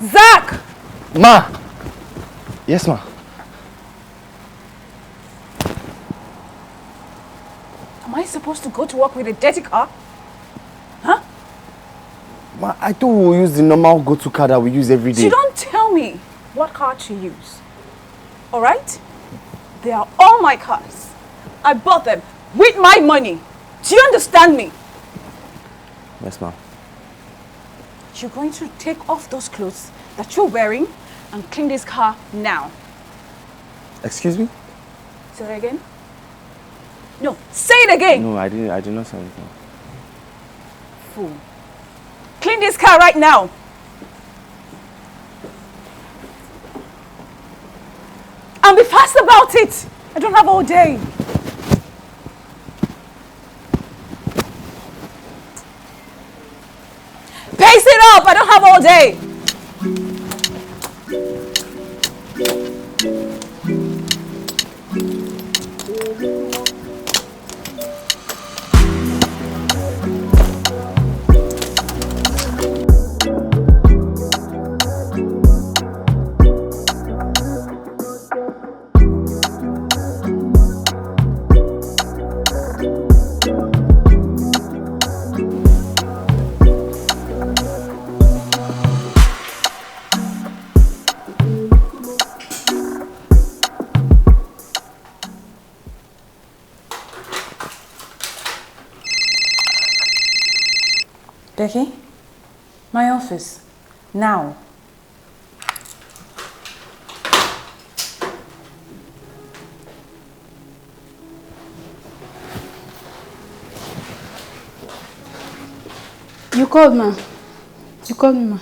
Zach! Ma! Yes, ma. Am I supposed to go to work with a dirty car? Huh? Ma, I thought we'll use the normal go-to car that we use every day. You don't tell me what car to use. Alright? They are all my cars. I bought them with my money. Do you understand me? Yes, ma'am. You're going to take off those clothes that you're wearing and clean this car now. Excuse me? Say it again. No, say it again. No, I did not say anything. Fool. Clean this car right now. And be fast about it. I don't have all day. Pace it up. I don't have all day. Becky, my office, now. You called, ma. You called me, ma.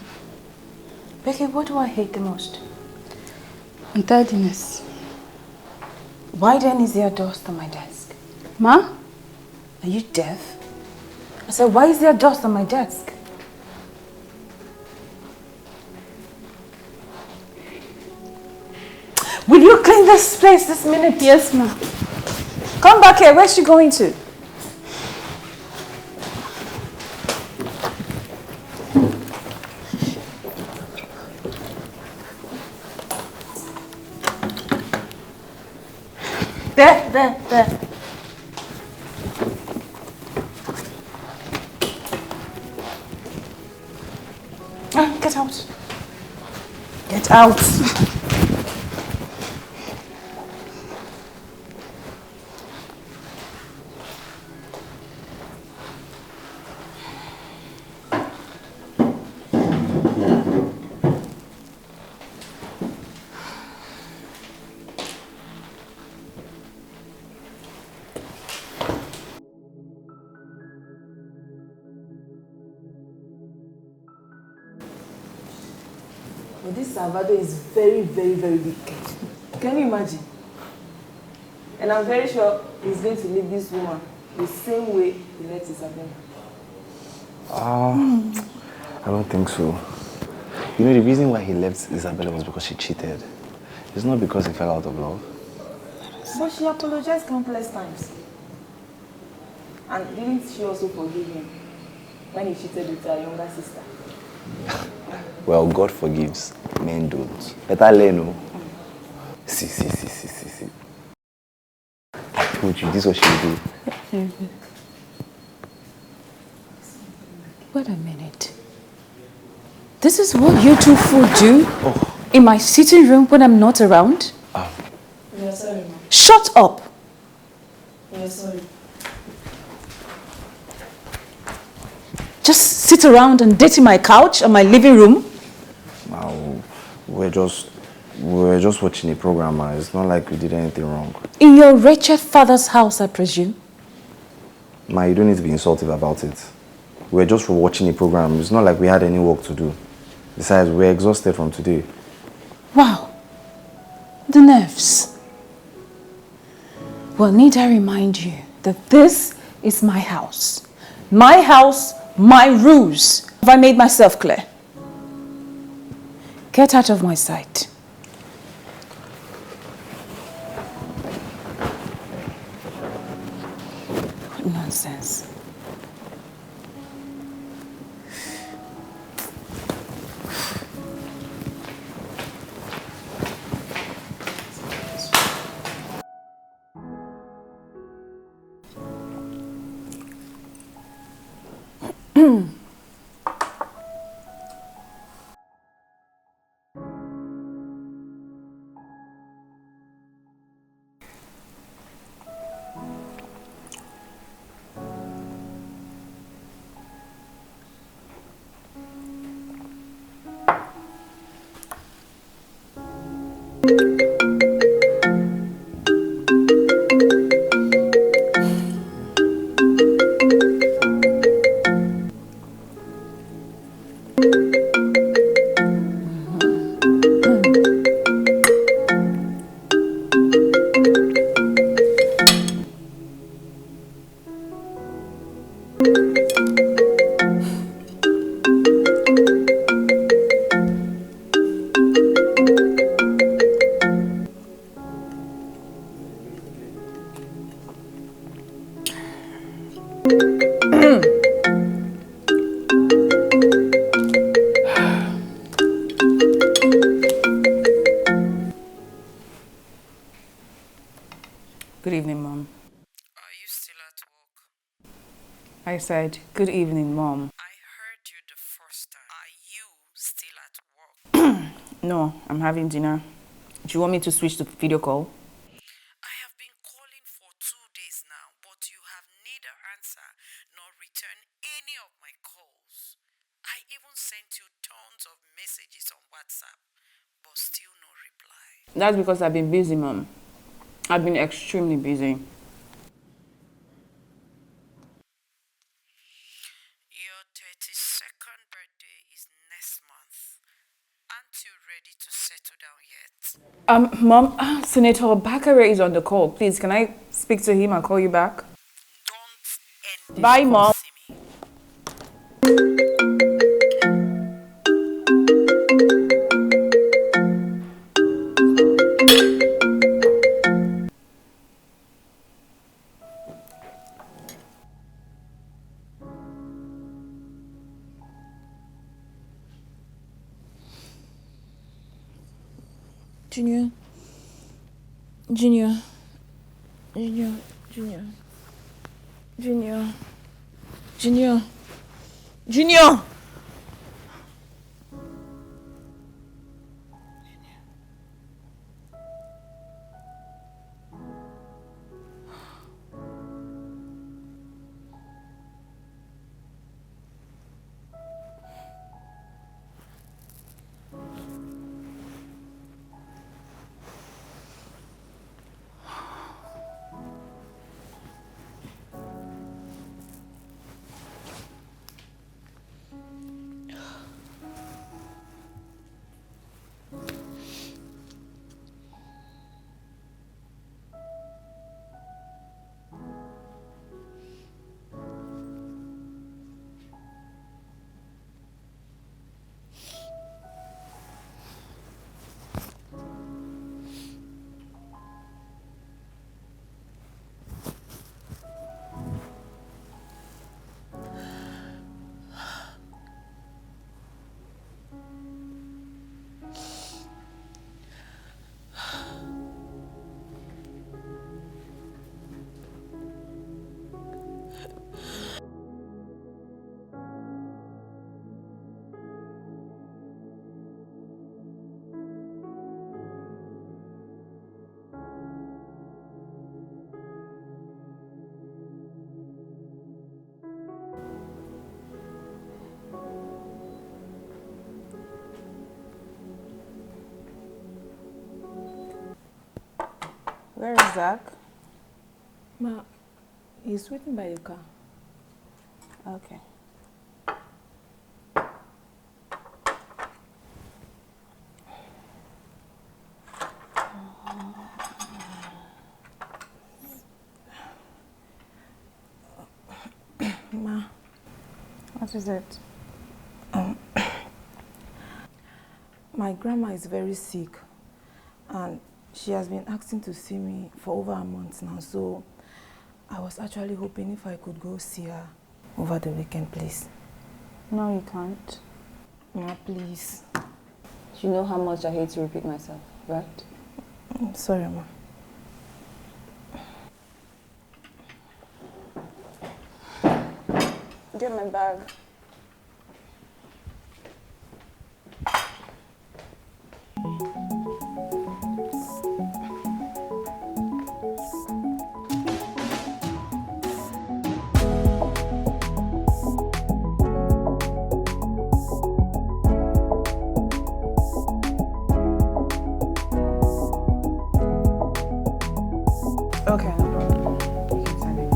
Becky, what do I hate the most? Untidiness. Why then is there dust on my desk? Ma? Are you deaf? I said, why is there dust on my desk? Will you clean this place this minute? Yes, ma. Come back here. Where's she going to? There. Get out. Get out. But this Salvador is very, very, very wicked. Can you imagine? And I'm very sure he's going to leave this woman the same way he left Isabella. I don't think so. You know, the reason why he left Isabella was because she cheated. It's not because he fell out of love. But she apologized countless times. And didn't she also forgive him when he cheated with her younger sister? Well, God forgives, men don't. Better learn, no? See. I told you, this is what she will do. Wait a minute. This is what you two fool do in my sitting room when I'm not around? You're sorry, ma. Shut up! You're sorry. Just sit around and dirty my couch and my living room? Now, we're just watching a program, man. It's not like we did anything wrong. In your wretched father's house, I presume? Ma, you don't need to be insultive about it. We're just watching a program. It's not like we had any work to do. Besides, we're exhausted from today. Wow. The nerves. Well, need I remind you that this is my house. My house, my rules. Have I made myself clear? Get out of my sight. What nonsense. Good evening, Mom. Are you still at work? I said, good evening, Mom. I heard you the first time. Are you still at work? No, I'm having dinner. Do you want me to switch to video call? I have been calling for 2 days now, but you have neither answer nor returned any of my calls. I even sent you tons of messages on WhatsApp, but still no reply. That's because I've been busy, Mom. I've been extremely busy. Your 32nd birthday is next month. Aren't you ready to settle down yet? Mom, Senator Bakare is on the call. Please, can I speak to him and call you back? Don't end Bye, Mom. see me. Junior. Junior. Junior. Junior. Junior. Junior. Junior. Where is Zach? Ma, he's waiting by the car. Okay. Ma, What is it? my grandma is very sick and she has been asking to see me for over a month now, so I was actually hoping if I could go see her over the weekend, please. No, you can't. Ma, please. You know how much I hate to repeat myself, right? I'm sorry, Ma. Get my bag. Okay, no problem. You can send it in.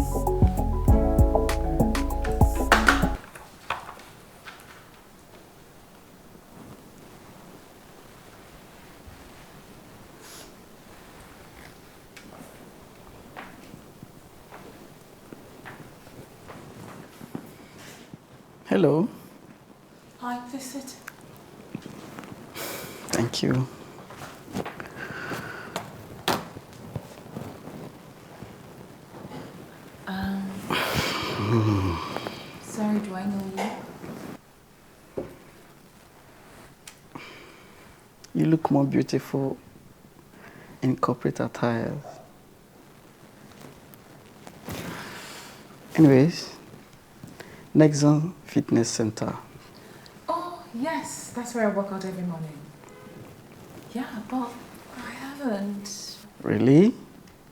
Hello. Hi, please sit. Thank you. Sorry, do I know you? You look more beautiful in corporate attire. Anyways, Nexon Fitness Center. Oh, yes, that's where I work out every morning. Yeah, but I haven't. Really?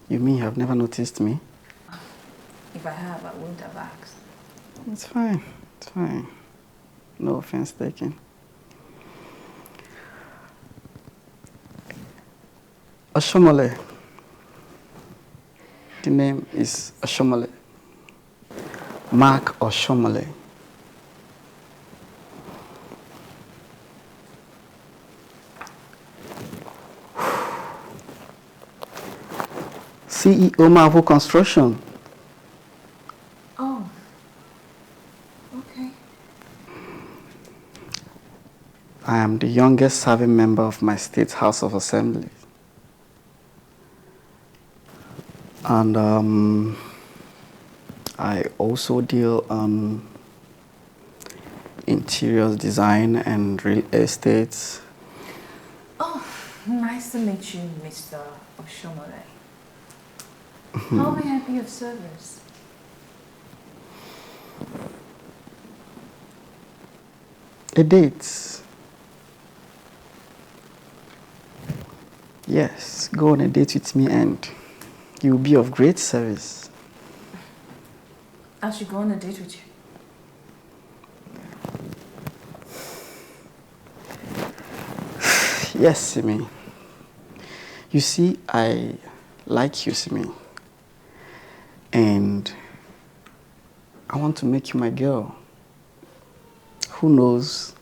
You mean you have never noticed me? If I have, I wouldn't have asked. It's fine. It's fine. No offense taken. Oshomole. The name is Oshomole. Mark Oshomole. CEO Marvel Construction. Oh, okay. I am the youngest serving member of my state House of Assembly. And I also deal on interior design and real estate. Oh, nice to meet you, Mr. Oshomole. How may I be of service? A date. Yes, go on a date with me and you'll be of great service. I should go on a date with you. Yes, Simi. You see, I like you, Simi. And I want to make you my girl. Who knows?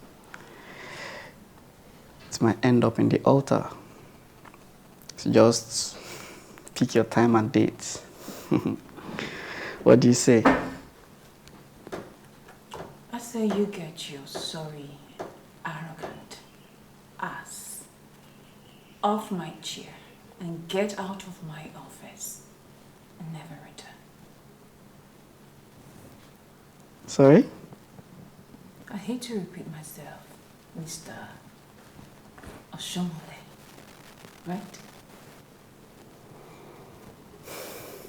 It might end up in the altar. So just pick your time and date. What do you say? I say you get your sorry, arrogant ass off my chair and get out of my office and never return. Sorry? I hate to repeat myself, Mr. Oshomole, right?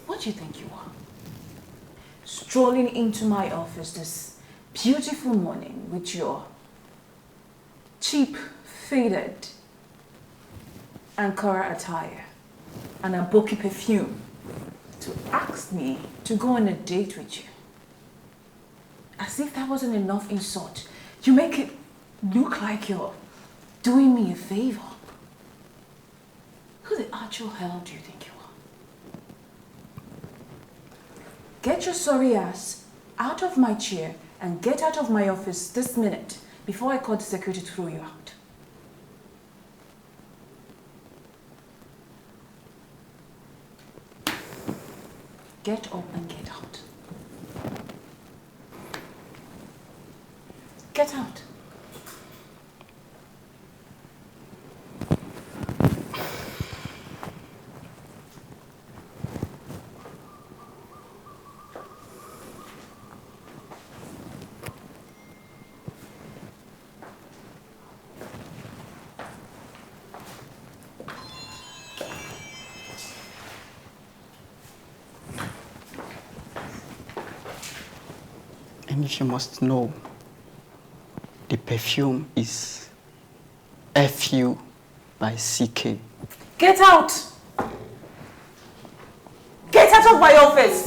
What do you think you are? Strolling into my office this beautiful morning with your cheap, faded Ankara attire and a bulky perfume to ask me to go on a date with you. As if that wasn't enough insult. You make it look like you're doing me a favor. Who the actual hell do you think you are? Get your sorry ass out of my chair and get out of my office this minute before I call the security to throw you out. Get up and get out. Get out. And you must know, the perfume is FU by CK. Get out! Get out of my office!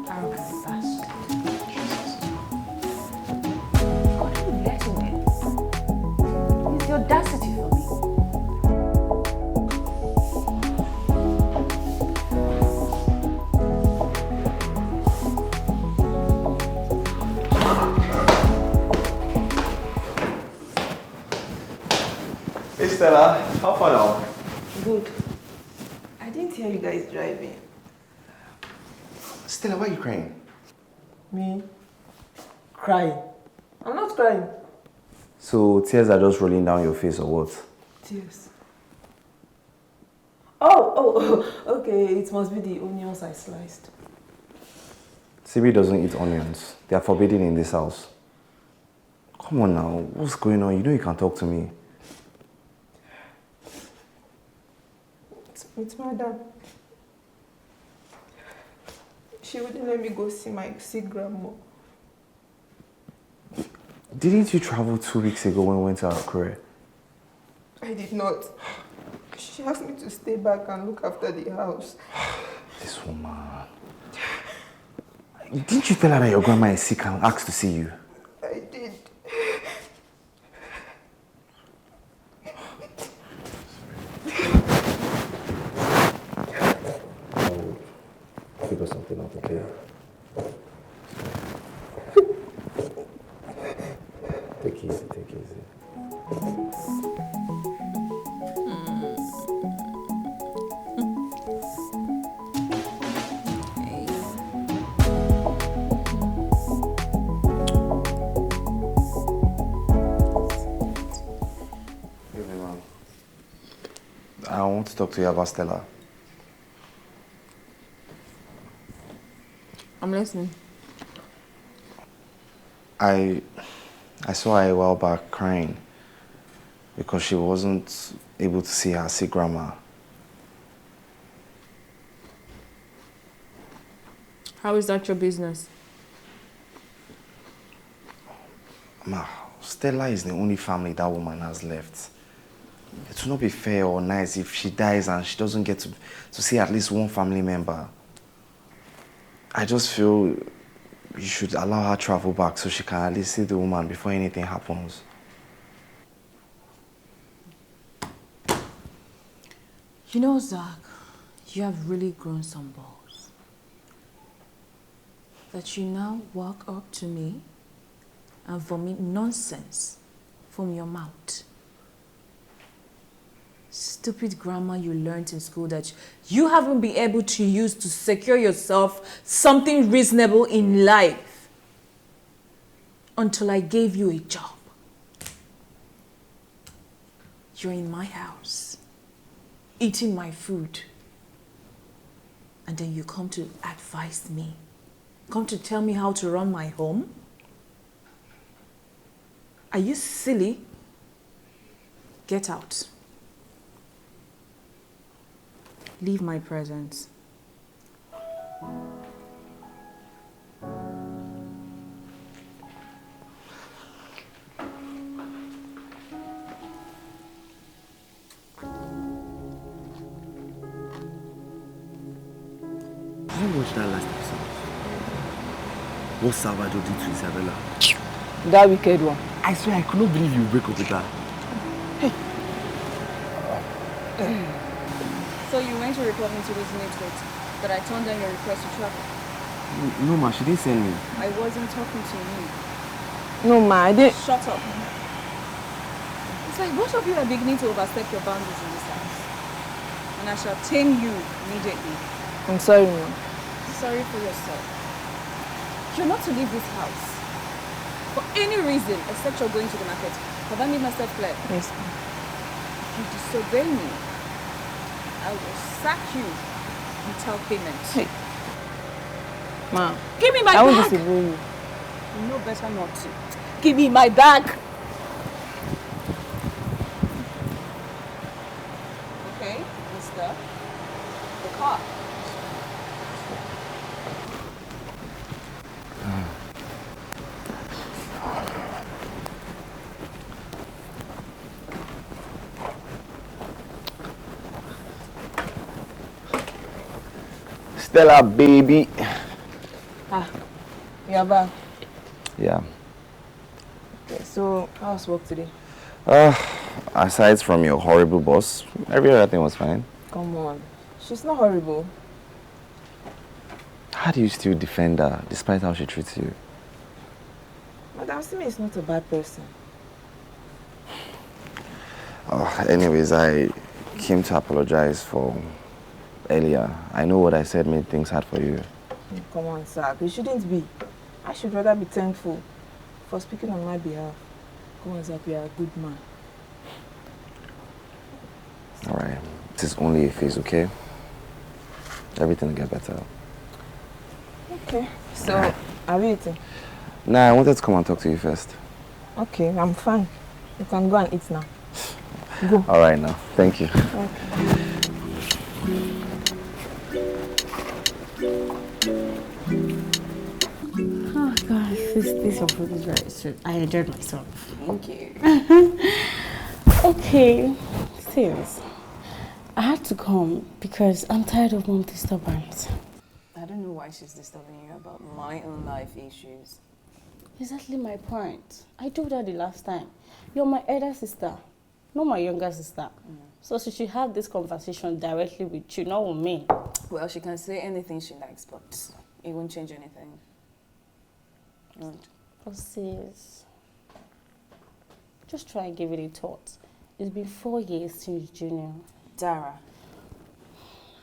Arrogant bastard. God, who let him in? It's the audacity for me. Hey Stella, how far now? Good. I didn't hear you guys driving. Stella, why are you crying? Me? Crying? I'm not crying. So tears are just rolling down your face or what? Tears. Oh, okay. It must be the onions I sliced. Sibi doesn't eat onions. They are forbidden in this house. Come on now, what's going on? You know you can talk to me. It's madam. She wouldn't let me go see my sick grandma. Didn't you travel 2 weeks ago when we went to our career? I did not. She asked me to stay back and look after the house. This woman. Didn't you tell her that your grandma is sick and asked to see you? I did. I'll figure something out, okay? Take it easy, take it easy. I want to talk to you about Stella. I'm listening. I saw her a while back crying because she wasn't able to see her sick grandma. How is that your business? Ma, Stella is the only family that woman has left. It will not be fair or nice if she dies and she doesn't get to see at least one family member. I just feel you should allow her travel back so she can at least see the woman before anything happens. You know, Zach, you have really grown some balls. That you now walk up to me and vomit nonsense from your mouth. Stupid grammar you learned in school that you haven't been able to use to secure yourself something reasonable in life until I gave you a job. You're in my house, eating my food, and then you come to advise me, come to tell me how to run my home? Are you silly? Get out. Leave my presence. How watched that last episode? What Salvador did to Isabella? That wicked one. I swear I could not believe you break up with her. So you went to report me to this network, but I turned down your request to travel. No, ma, she didn't send me. I wasn't talking to you. No, ma, I didn't. Shut up. It's like both of you are beginning to overstep your boundaries in this house. And I shall tame you immediately. I'm sorry, ma. Sorry for yourself. You're not to leave this house for any reason except you're going to the market. Have I made myself clear? Yes, ma. If you disobey me, I will sack you without payment. Hey. Ma, Give me my I bag! won't disobey you. You know better not to. Give me my bag! Okay, mister. The car. Stella, baby. You're back. Yeah. Okay, so how's work today? Aside from your horrible boss, every other thing was fine. Come on. She's not horrible. How do you still defend her despite how she treats you? Madam Simi is not a bad person. Anyways, I came to apologize for earlier. I know what I said made things hard for you. Come on, sir. You shouldn't be. I should rather be thankful. for speaking on my behalf. Come on, Zap, you're a good man. Alright, it is only a phase, okay? Everything will get better. Okay. So, are we eating? Nah, I wanted to come and talk to you first. Okay, I'm fine. You can go and eat now. Go. Alright now, thank you. Okay. Oh gosh, this your food is very sweet. I enjoyed myself. Thank you. Okay, serious. I had to come because I'm tired of mom disturbance. I don't know why she's disturbing you about my own life issues. Exactly my point. I told her the last time. You're my elder sister, not my younger sister. So she should have this conversation directly with you, not with me. Well, she can say anything she likes, but it won't change anything. It won't. Oh, sis. Just try and give it a thought. It's been 4 years since junior. Dara.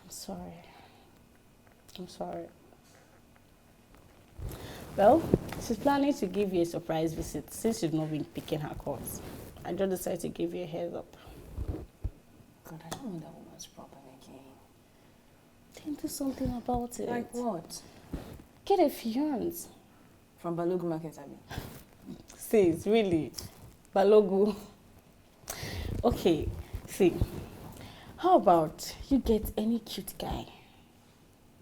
I'm sorry. I'm sorry. Well, she's planning to give you a surprise visit since you've not been picking her calls. I just decided to give you a heads up. God, I don't want that woman's problem again. Then do something about it. Like what? Get a fiance. From Balogu Market, I mean. Sis, really? Balogu. Okay, see. How about you get any cute guy?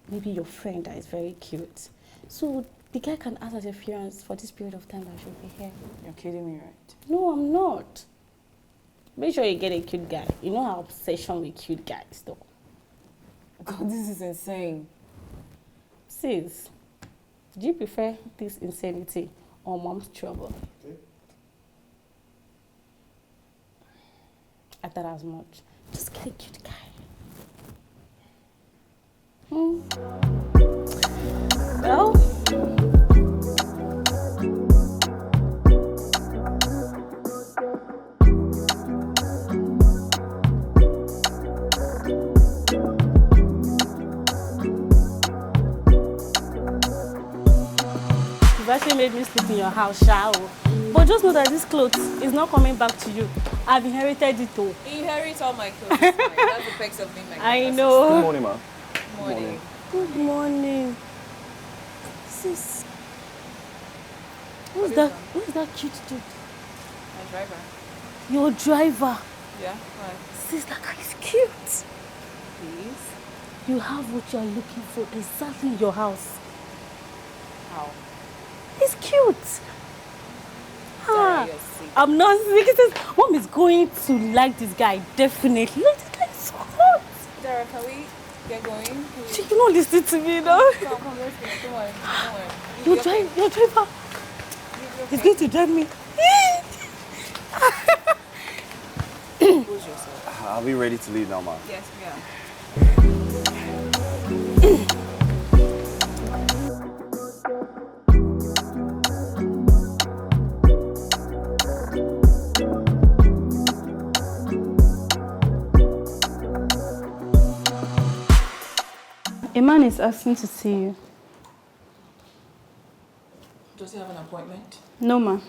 Maybe your friend that is very cute. So the guy can act as a fiance for this period of time that she'll be here. You're kidding me, right? No, I'm not. Make sure you get a cute guy. You know our obsession with cute guys, though. God, this is insane. Sis, do you prefer this insanity or mom's trouble? I thought as much. Just get a cute guy. Well, you've actually made me sleep in your house, Shao. But just know that this clothes is not coming back to you. I've inherited it all. Inherit all my clothes. That's the perks of being my I know. Good morning, ma. Morning. Good morning. Sis. Who's that cute dude? My driver. Your driver. Yeah, why? Sis, that guy is cute. Please? You have what you are looking for exactly in your house. How? He's cute. Dara, you're sick. I'm not sick. He says, Mom is going to like this guy, definitely. Look, this guy is so hot. Dara, can we get going? She cannot listen to me now. Come, let's go. Don't worry. Don't worry. Your driver. He's going to drive me. Compose yourself. Are we ready to leave now, ma? Yes, we are. A man is asking to see you. Does he have an appointment? No, ma.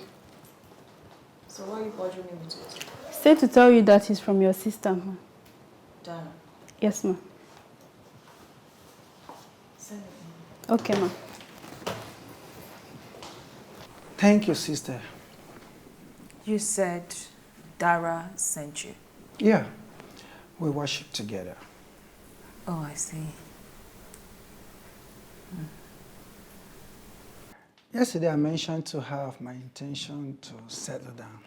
So why are you bothering me with it? Say to tell you that he's from your sister, ma. Dara, Yes, ma. send it. Okay, ma. Thank you, sister. You said Dara sent you. Yeah, we worship together. Oh, I see. Yesterday I mentioned to her of my intention to settle down.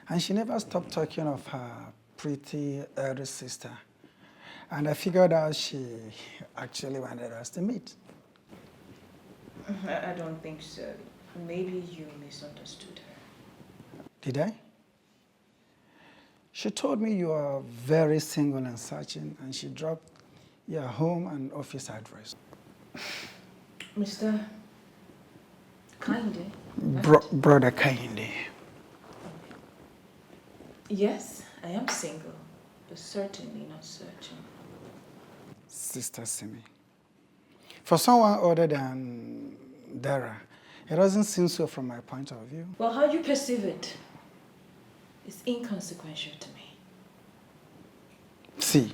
And she never stopped talking of her pretty elder sister. And I figured out she actually wanted us to meet. I don't think so. Maybe you misunderstood her. Did I? She told me you are very single and searching, and she dropped your home and office address. Mr. Kinde? Brother Kainde. Yes, I am single, but certainly not searching. Sister Simi. For someone other than Dara, It doesn't seem so from my point of view. Well, how you perceive it is inconsequential to me. See,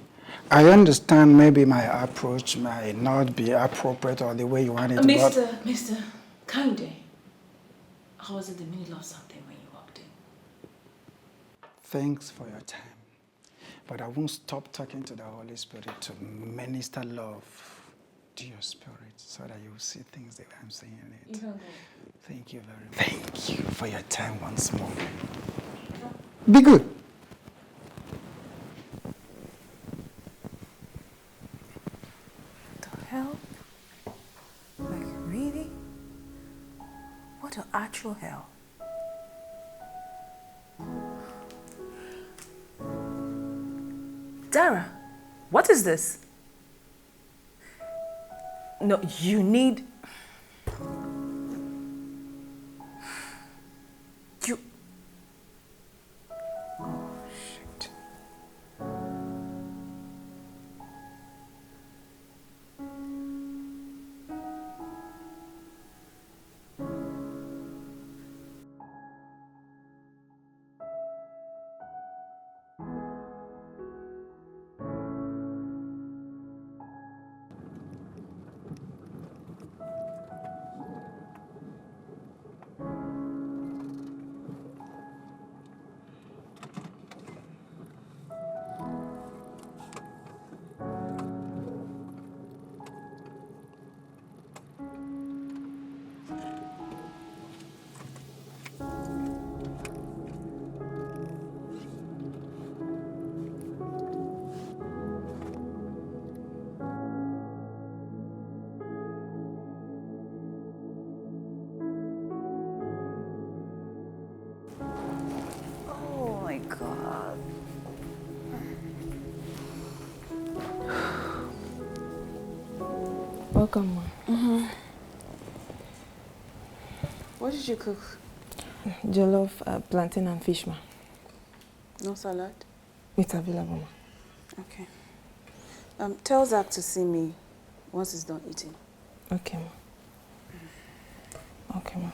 I understand maybe my approach might not be appropriate or the way you want it, Mr. Kinde, I was in the middle of something when you walked in. Thanks for your time. But I won't stop talking to the Holy Spirit to minister love to your spirit so that you will see things the way I'm saying it. Thank you very much. Thank you for your time once more. Be good. The hell? Like, really? What an actual hell. Dara, what is this? No, you need... You... Oh, shit. Oh my God. Welcome, ma. What did you cook? Jollof, plantain and fish, ma. No salad? It's available, ma. Okay. Tell Zach to see me once he's done eating. Okay, ma. Okay, ma.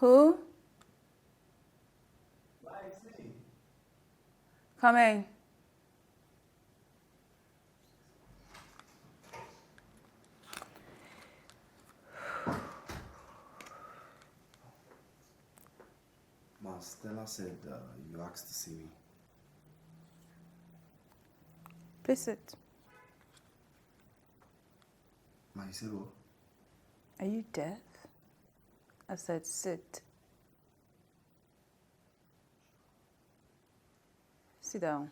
Who? Come in. Ma, Stella said you asked to see me. Please sit. Ma, you said what? Are you deaf? I said sit. Sit down.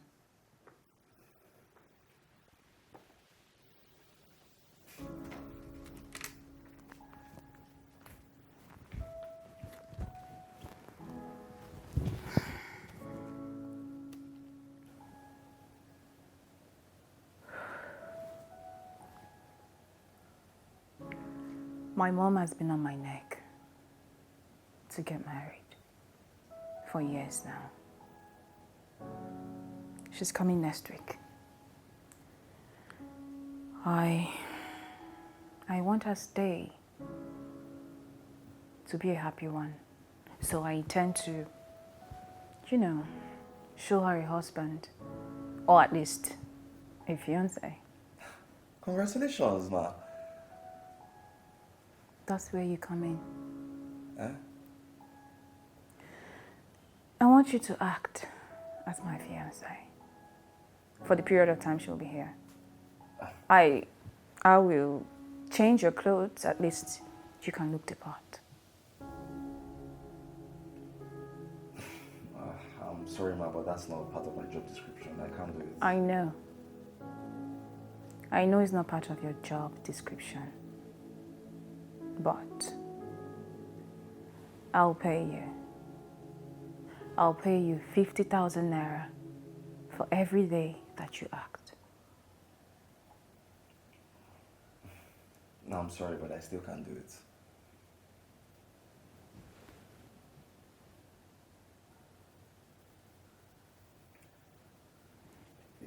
My mom has been on my neck to get married for years now. She's coming next week. I want her stay to be a happy one. So I intend to, you know, show her a husband, or at least a fiance. Congratulations, ma. That's where you come in. Eh? I want you to act as my fiance for the period of time she'll be here. I will change your clothes, at least you can look the part. I'm sorry, ma, but that's not part of my job description. I can't do it. I know. I know it's not part of your job description, but I'll pay you. I'll pay you 50,000 naira for every day that you act. No, I'm sorry, but I still can't do it.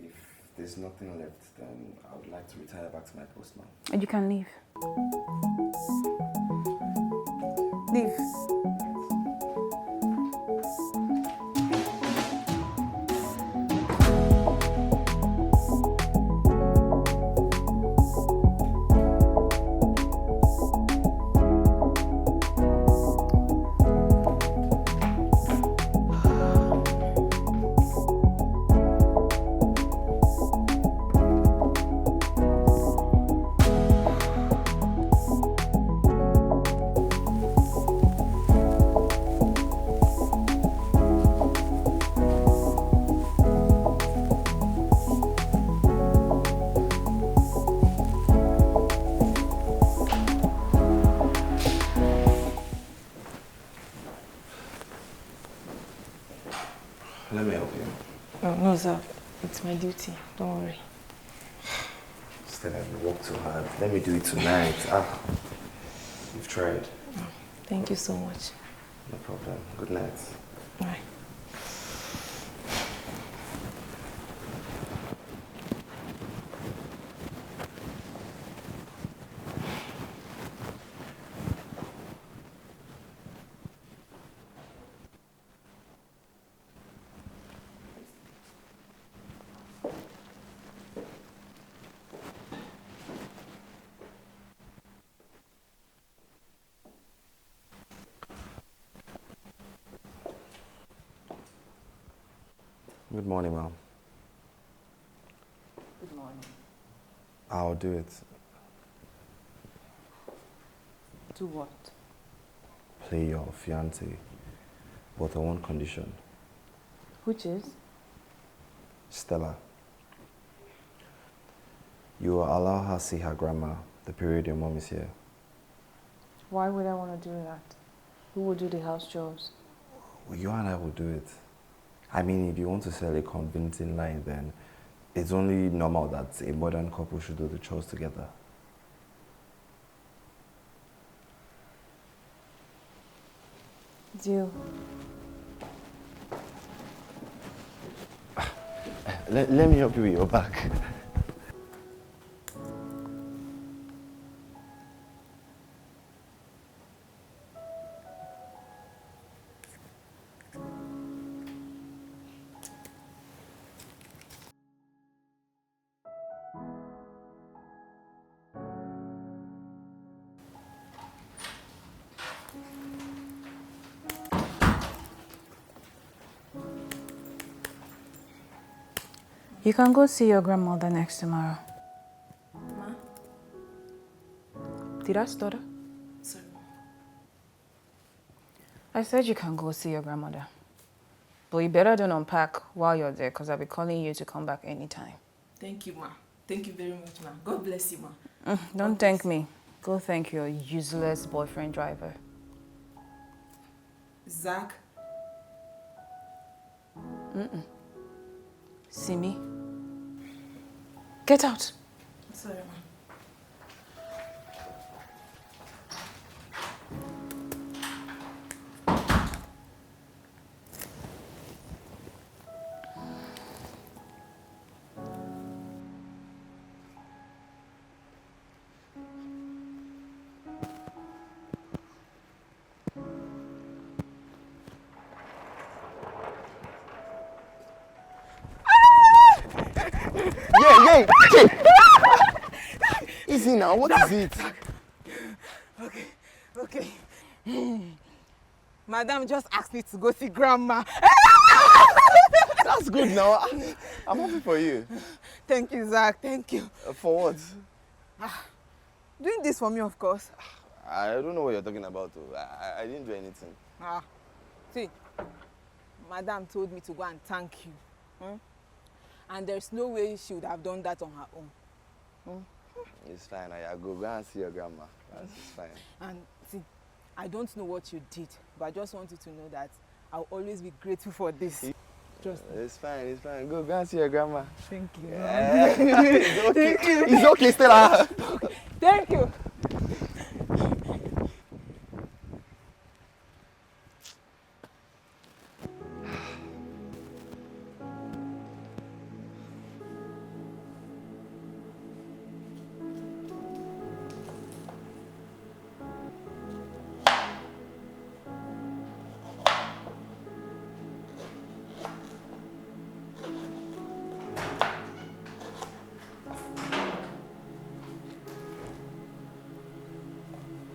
If there's nothing left, then I would like to retire back to my post now. And you can leave. Leave. Let me help you. No, sir. It's my duty. Don't worry. Still, I've worked too hard. Let me do it tonight. You've tried. Thank you so much. No problem. Good night. Bye. Good morning, Mom. Good morning. I'll do it. Do what? Play your fiance. But on one condition. Which is? Stella. You will allow her see her grandma the period your mom is here. Why would I want to do that? Who will do the house jobs? Well, you and I will do it. I mean, if you want to sell a convincing lie, then it's only normal that a modern couple should do the chores together. Deal. Let me help you with your bag. You can go see your grandmother next tomorrow. Ma? Did I stutter? Sorry. I said you can go see your grandmother. But you better don't unpack while you're there, because I'll be calling you to come back anytime. Thank you, ma. Thank you very much, ma. God bless you, ma. Don't thank me. Go thank your useless boyfriend driver. Zach? See me? Get out. Sorry, ma. Yeah. Easy now, what is it? Okay. Madam just asked me to go see grandma. That's good now. I'm happy for you. Thank you, Zach. Thank you. For what? Doing this for me, of course. I don't know what you're talking about. I didn't do anything. See, Madam told me to go and thank you. And there's no way she would have done that on her own. It's fine. I go and see your grandma. It's fine. And see, I don't know what you did, but I just want you to know that I'll always be grateful for this. Trust me. It's fine, it's fine. Go and see your grandma. Thank you. It's okay. Thank you. It's okay, Stella. Thank you.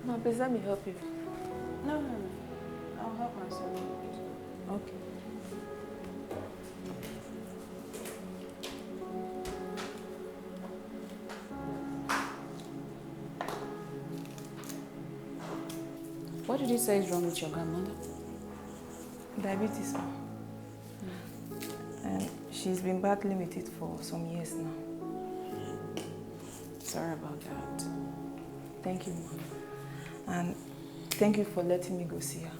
Ma, please let me help you. No. I'll help myself. Okay. What did you say is wrong with your grandmother? Diabetes, ma. And she's been battling with it for some years now. Sorry about that. Thank you, ma. And thank you for letting me go see her.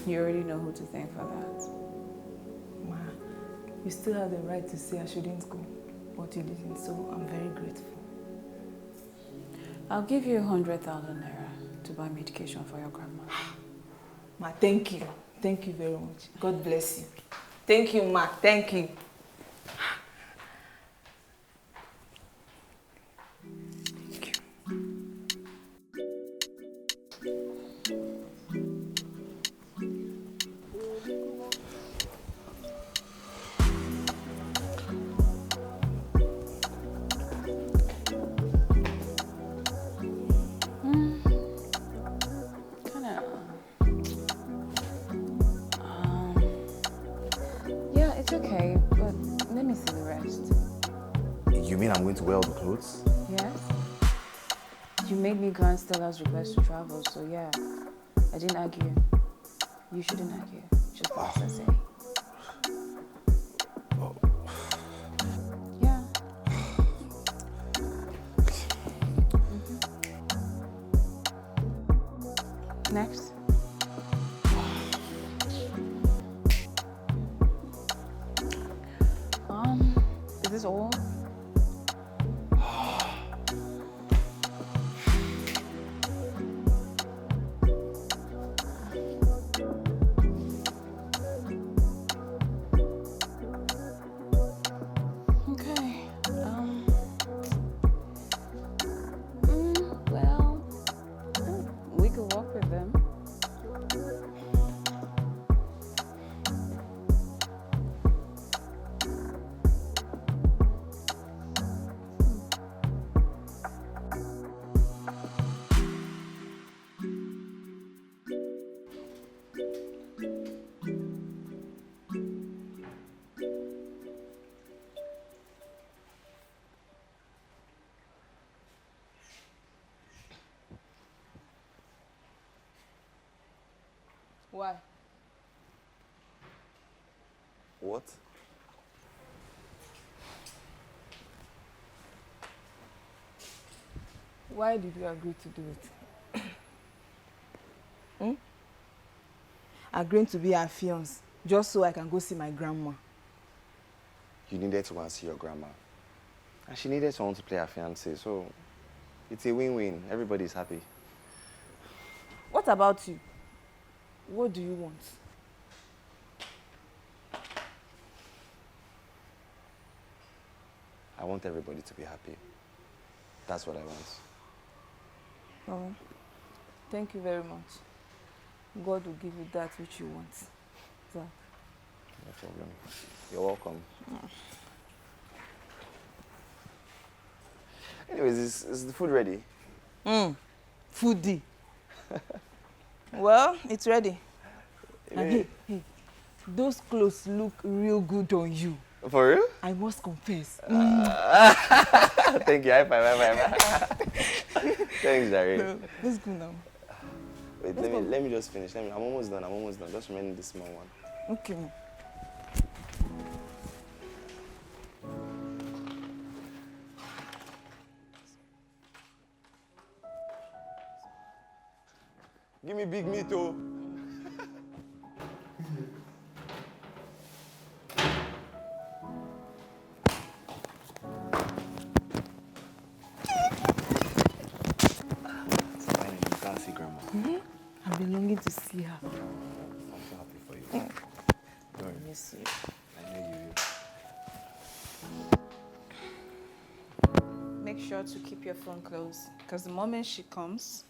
You already know who to thank for that. Ma, you still have the right to say I shouldn't go, but you didn't, so I'm very grateful. I'll give you 100,000 naira to buy medication for your grandma. Ma, thank you. Thank you very much. God bless you. Thank you, ma. Thank you. Yeah, it's okay, but let me see the rest. You mean I'm going to wear all the clothes? Yes? You made me grant Stella's request to travel, so yeah, I didn't argue. You shouldn't argue. Just what I say. Yeah. Next. Is this all? Okay. Well, we could walk with them. Why? What? Why did you agree to do it? Agreeing to be her fiance, just so I can go see my grandma. You needed to go and see your grandma. And she needed someone to play her fiancé, so it's a win-win. Everybody's happy. What about you? What do you want? I want everybody to be happy. That's what I want. Oh, thank you very much. God will give you that which you want. Zach. No problem. You're welcome. Anyways, is the food ready? Foodie. Well, it's ready. And hey, those clothes look real good on you. For real? I must confess. Thank you. High five, high five. Thanks, Jerry. Let's go now. Wait, let me just finish. I'm almost done. Just remaining this small one. Okay. Give me big meat, oh. I've been longing to see her. I'm so happy for you. I miss you. I know you will. Make sure to keep your phone close, because the moment she comes,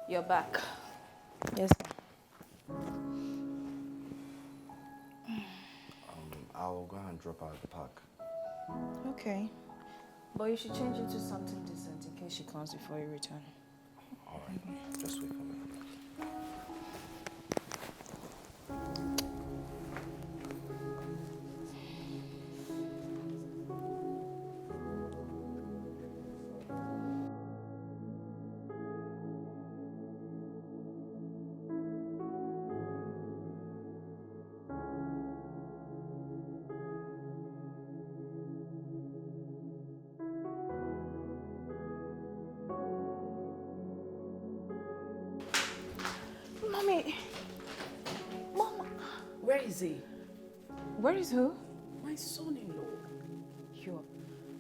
you're back. Yes, I'll go and drop her at the park. Okay. But you should change into something decent in case she comes before you return. All right, just wait for me. Mommy! Mama! Where is he? Where is who? My son-in-law.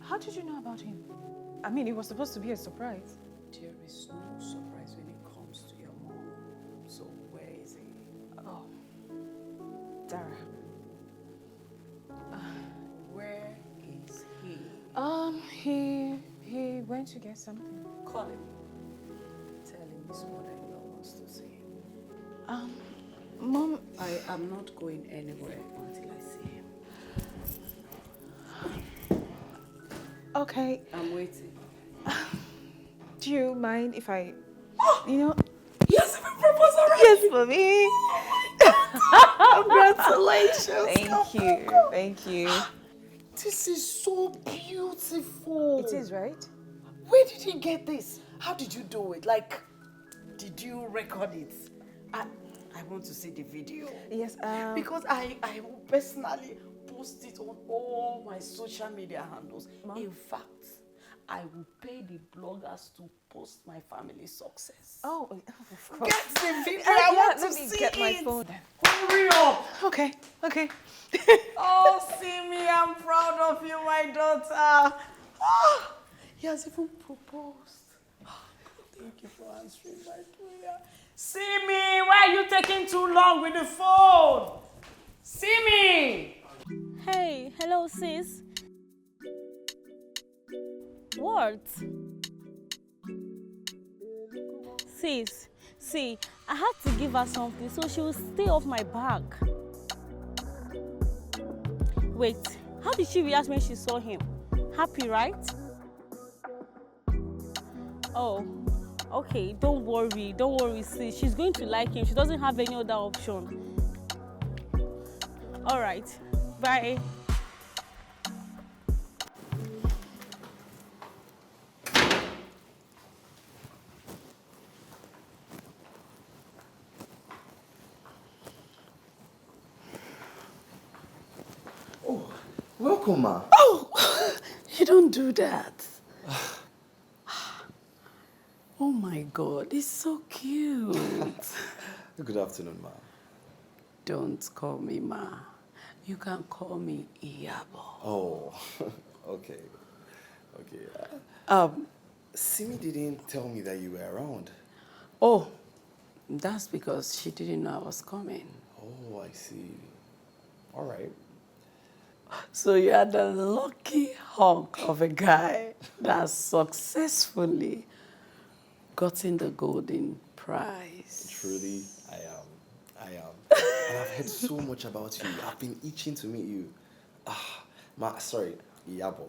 How did you know about him? I mean, it was supposed to be a surprise. There is no surprise when it comes to your mom. So where is he? Oh. Dara. Where is he? He went to get something. Call him. Tell him his mother-in-law wants to see him. Mom. I am not going anywhere until I see him. Okay. I'm waiting. Do you mind if I, Yes, even proposed already. Yes, mommy. Congratulations. Thank you. This is so beautiful. It is, right? Where did he get this? How did you do it? Like, did you record it? I want to see the video. Yes. Because I will personally post it on all my social media handles. Mom? In fact, I will pay the bloggers to post my family's success. Oh, of course. Get the video. I want to let me see get my it. phone then. Hurry up. Okay. Oh, see me, I'm proud of you, my daughter. Oh, he has even proposed. Oh, thank you for answering my prayer. See me, why are you taking too long with the phone? See me. Hey, hello sis. What? Sis, see, I had to give her something so she will stay off my back. Wait, how did she react when she saw him? Happy, right? Oh, okay, don't worry, sis. She's going to like him. She doesn't have any other option. All right, bye. Welcome, ma. Oh, you don't do that. Oh my God, it's so cute. Good afternoon, ma. Don't call me Ma. You can call me Iyabo. Oh, okay. Simi didn't tell me that you were around. Oh, that's because she didn't know I was coming. Oh, I see. All right. So you are the lucky hunk of a guy that successfully gotten the golden prize. Truly, I am. And I've heard so much about you. I've been itching to meet you. Iyabo.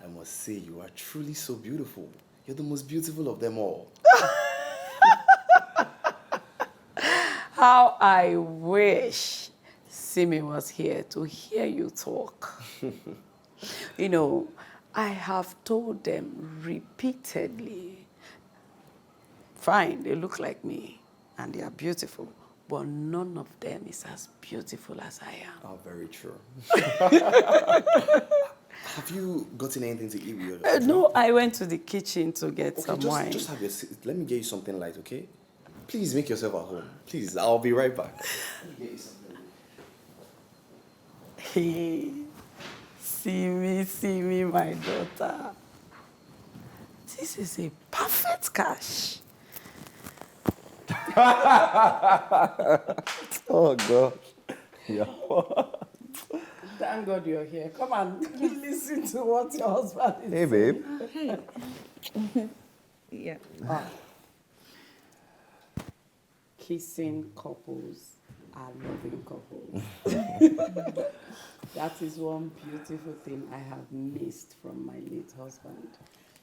I must say you are truly so beautiful. You're the most beautiful of them all. How I wish Simi was here to hear you talk. You know, I have told them repeatedly, fine, they look like me and they are beautiful, but none of them is as beautiful as I am. Oh, very true. Have you gotten anything to eat with you? No, I went to the kitchen to get some wine. Just have your seat. Let me get you something light, okay? Please make yourself at home. Please, I'll be right back. Let me get you something. Hey, see me, my daughter. This is a perfect cash. Oh, God. Yeah. Thank God you're here. Come and listen to what your husband is Hey, saying. babe. Hey. Yeah. Kissing couples are loving couples. That is one beautiful thing I have missed from my late husband.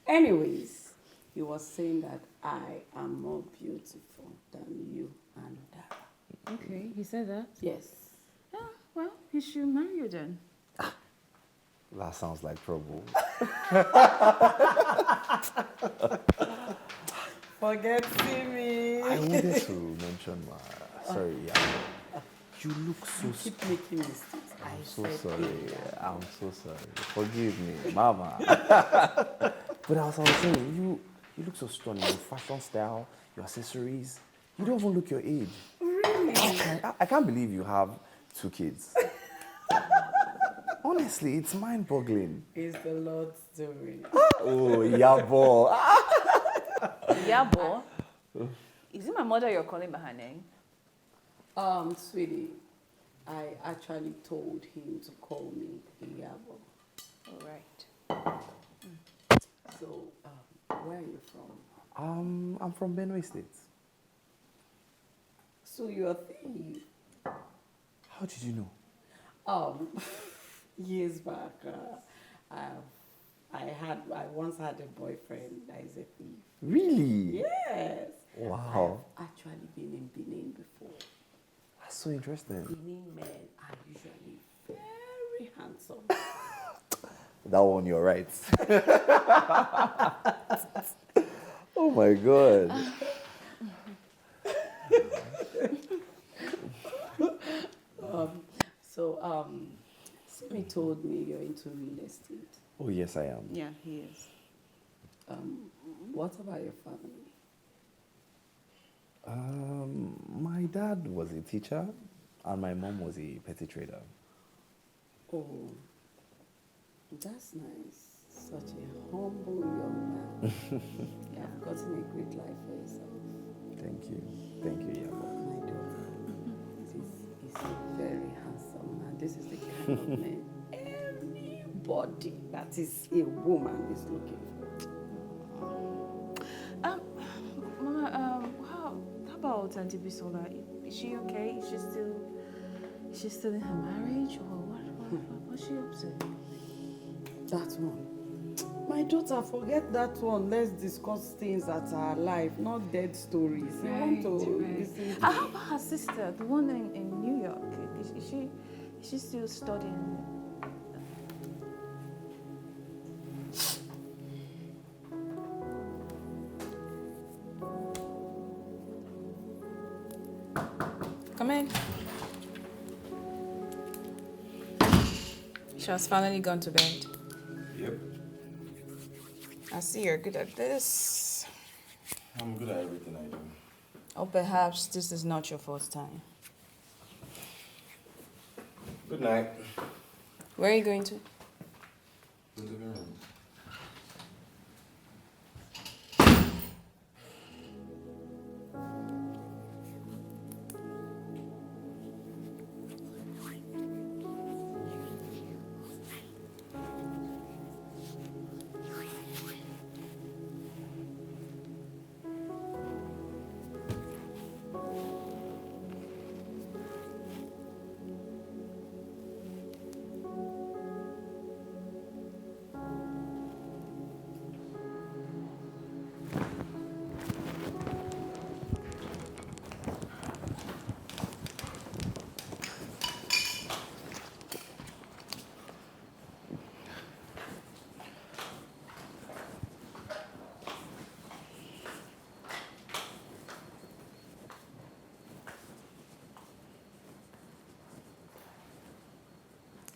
Anyways, he was saying that I am more beautiful than you and Dara. Okay, he said that? Yes. Yeah, well, he should marry you then. That sounds like trouble. Forget me. I wanted to mention sorry, yeah. You look so Keep making mistakes. I'm so sorry. I'm so sorry. Forgive me, Mama. But as I was saying, you look so stunning. Your fashion style, your accessories. You don't even look your age. Really? I can't believe you have 2 kids. Honestly, it's mind-boggling. It's the Lord's doing. Oh, Yabo. Yabo? Is it my mother you're calling by her name? Sweetie, I actually told him to call me Iyabo. All right. So, where are you from? I'm from Benue State. So you're a thief. How did you know? Years back, I once had a boyfriend that is a thief. Really? Yes. Wow. I've actually been in Benin before. That's so interesting. Benin men are usually very handsome. That one, you're right. Oh my God. Simi told me you're into real estate. Oh, yes, I am. Yeah, he is. What about your family? My dad was a teacher, and my mom was a petty trader. Oh, that's nice. Such a humble young man. You have gotten a great life for yourself. Thank you. Thank you, Yabo. My daughter is a very handsome man. This is the kind of man anybody that is a woman is looking for. Mama, how about Auntie Bisola? Is she okay? Is she still in her marriage, or what's she up to? That one. My daughter, forget that one. Let's discuss things that are alive, not dead stories. You want to listen to How about her sister, the one in New York? Is she still studying? Come in. She has finally gone to bed. Yep. I see you're good at this. I'm good at everything I do. Or perhaps this is not your first time. Good night. Where are you going to? The living room.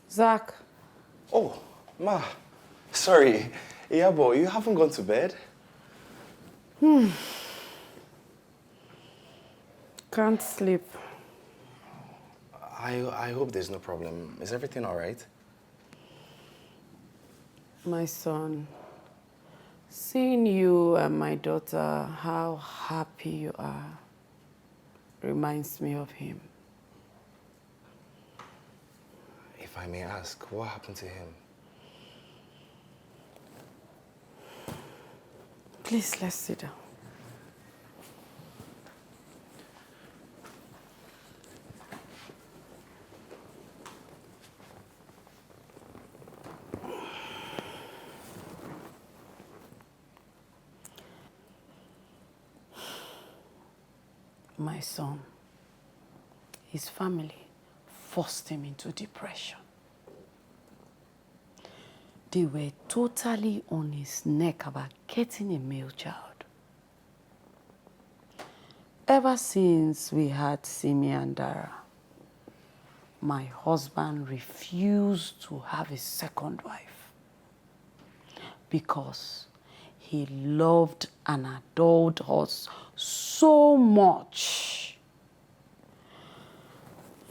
Zach. Oh, Ma. Sorry. Yabo, you haven't gone to bed? Can't sleep. I hope there's no problem. Is everything all right? My son, seeing you and my daughter, how happy you are, reminds me of him. If I may ask, what happened to him? Please, let's sit down. My son, his family forced him into depression. They were totally on his neck about getting a male child. Ever since we had Simi and Dara, my husband refused to have a second wife because he loved and adored us so much.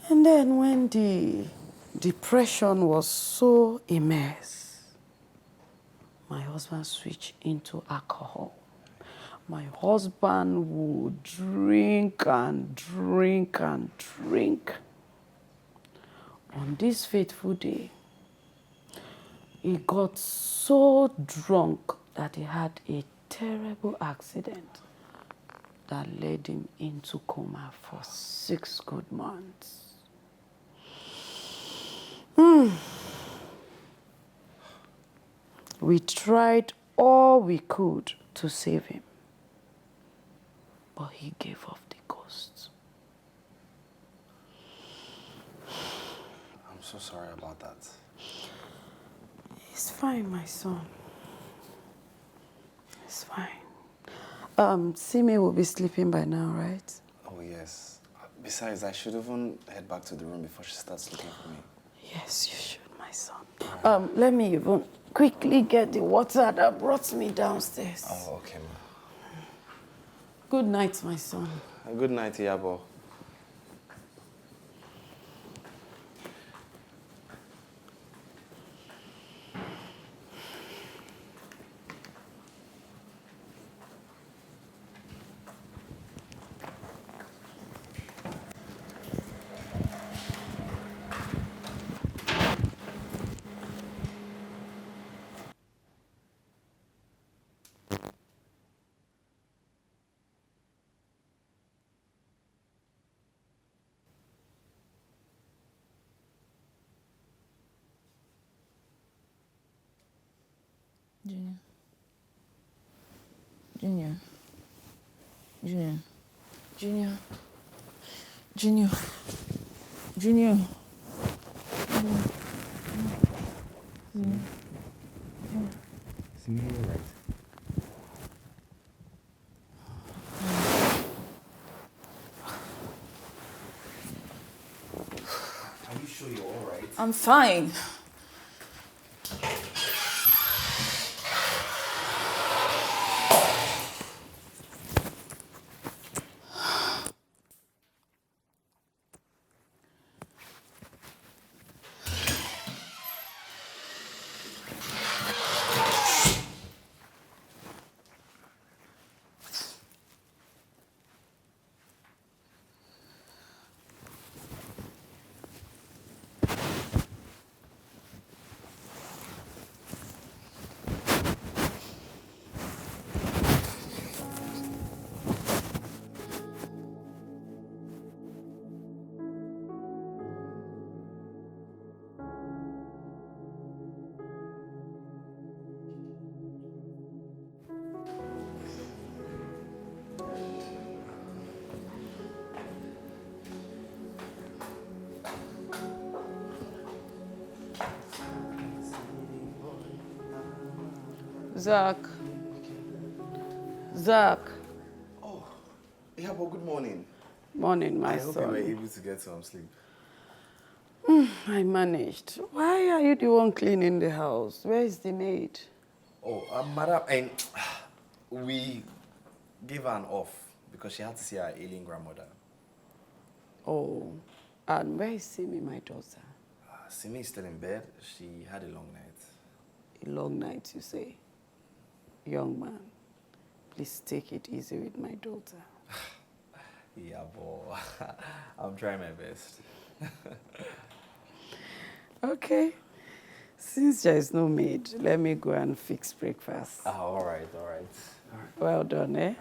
And then when the depression was so immense, my husband switched into alcohol. My husband would drink and drink and drink. On this fateful day, he got so drunk that he had a terrible accident that led him into coma for 6 good months. We tried all we could to save him, but he gave up the ghost. I'm so sorry about that. It's fine, my son. It's fine. Simi will be sleeping by now, right? Oh, yes. Besides, I should even head back to the room before she starts looking for me. Yes, you should, my son. Let me even quickly get the water that brought me downstairs. Oh, okay, ma. Good night, my son. Good night, Iyabo. Junior. Junior. Junior. Junior. Junior. Junior. Simi, you're right. Are you sure you're all right? I'm fine. Zach. Zach. Oh, Iyabo, good morning. Morning, my I hope son. you were able to get some sleep. I managed. Why are you the one cleaning the house? Where is the maid? Oh, madam, and we gave her an off because she had to see her ailing grandmother. Oh, and where is Simi, my daughter? Simi is still in bed. She had a long night. A long night, you say? Young man, please take it easy with my daughter. Yeah, boy. I'm trying my best. Okay. Since there is no maid, let me go and fix breakfast. All right. Well done, eh?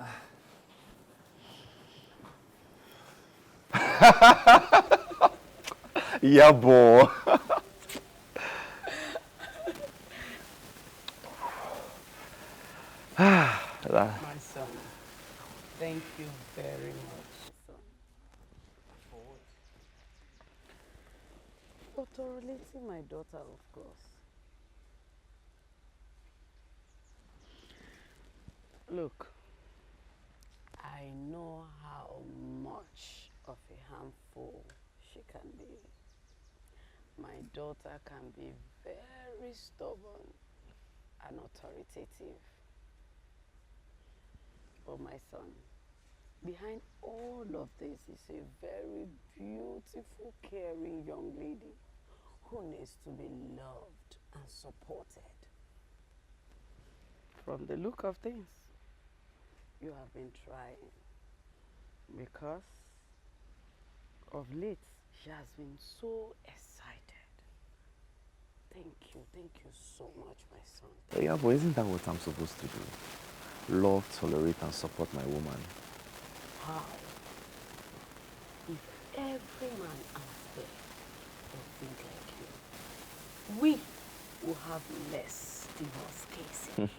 Yeah, boy. My son, thank you very much, son. For tolerating my daughter, of course. Look, I know how much of a handful she can be. My daughter can be very stubborn and authoritative. But my son, behind all of this is a very beautiful, caring young lady who needs to be loved and supported. From the look of things, you have been trying because of late she has been so excited. Thank you so much, my son. Yeah, but isn't that what I'm supposed to do? Love, tolerate, and support my woman. How? If every man out there will think like you, we will have less divorce cases.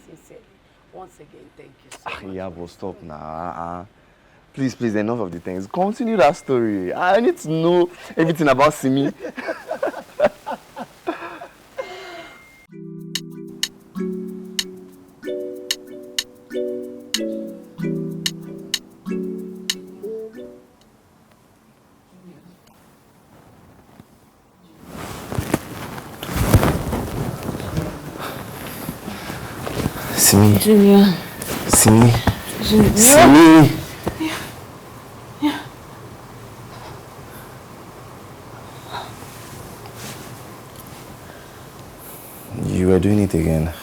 Sincerely. Once again, thank you so much. Yeah, but stop now. Please, enough of the things. Continue that story. I need to know everything about Simi. Simi. Junior. Simi. Junior. Simi. Yeah. You were doing it again.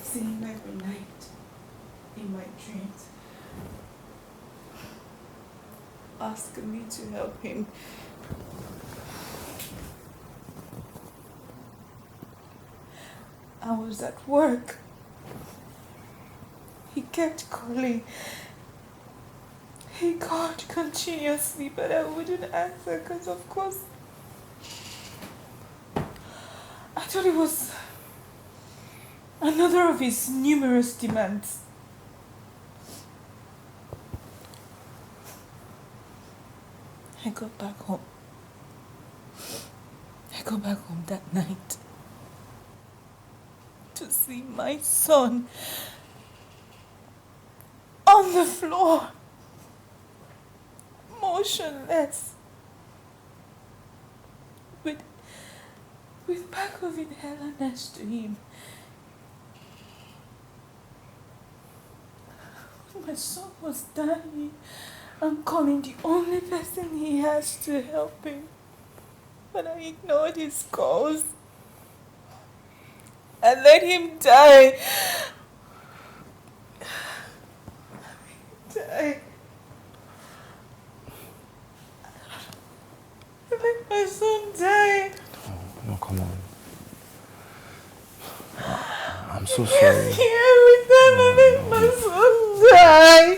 See him every night in my dreams, asking me to help him. I was at work. He kept calling. He called continuously, but I wouldn't answer because, of course, I thought it was another of his numerous demands. I got back home. I got back home that night to see my son on the floor, motionless, with pack of inhaler next to him. My son was dying. I'm calling the only person he has to help him. But I ignored his calls. I let him die. I let my son die. No, come on. I'm so sorry. Every time I let my son die.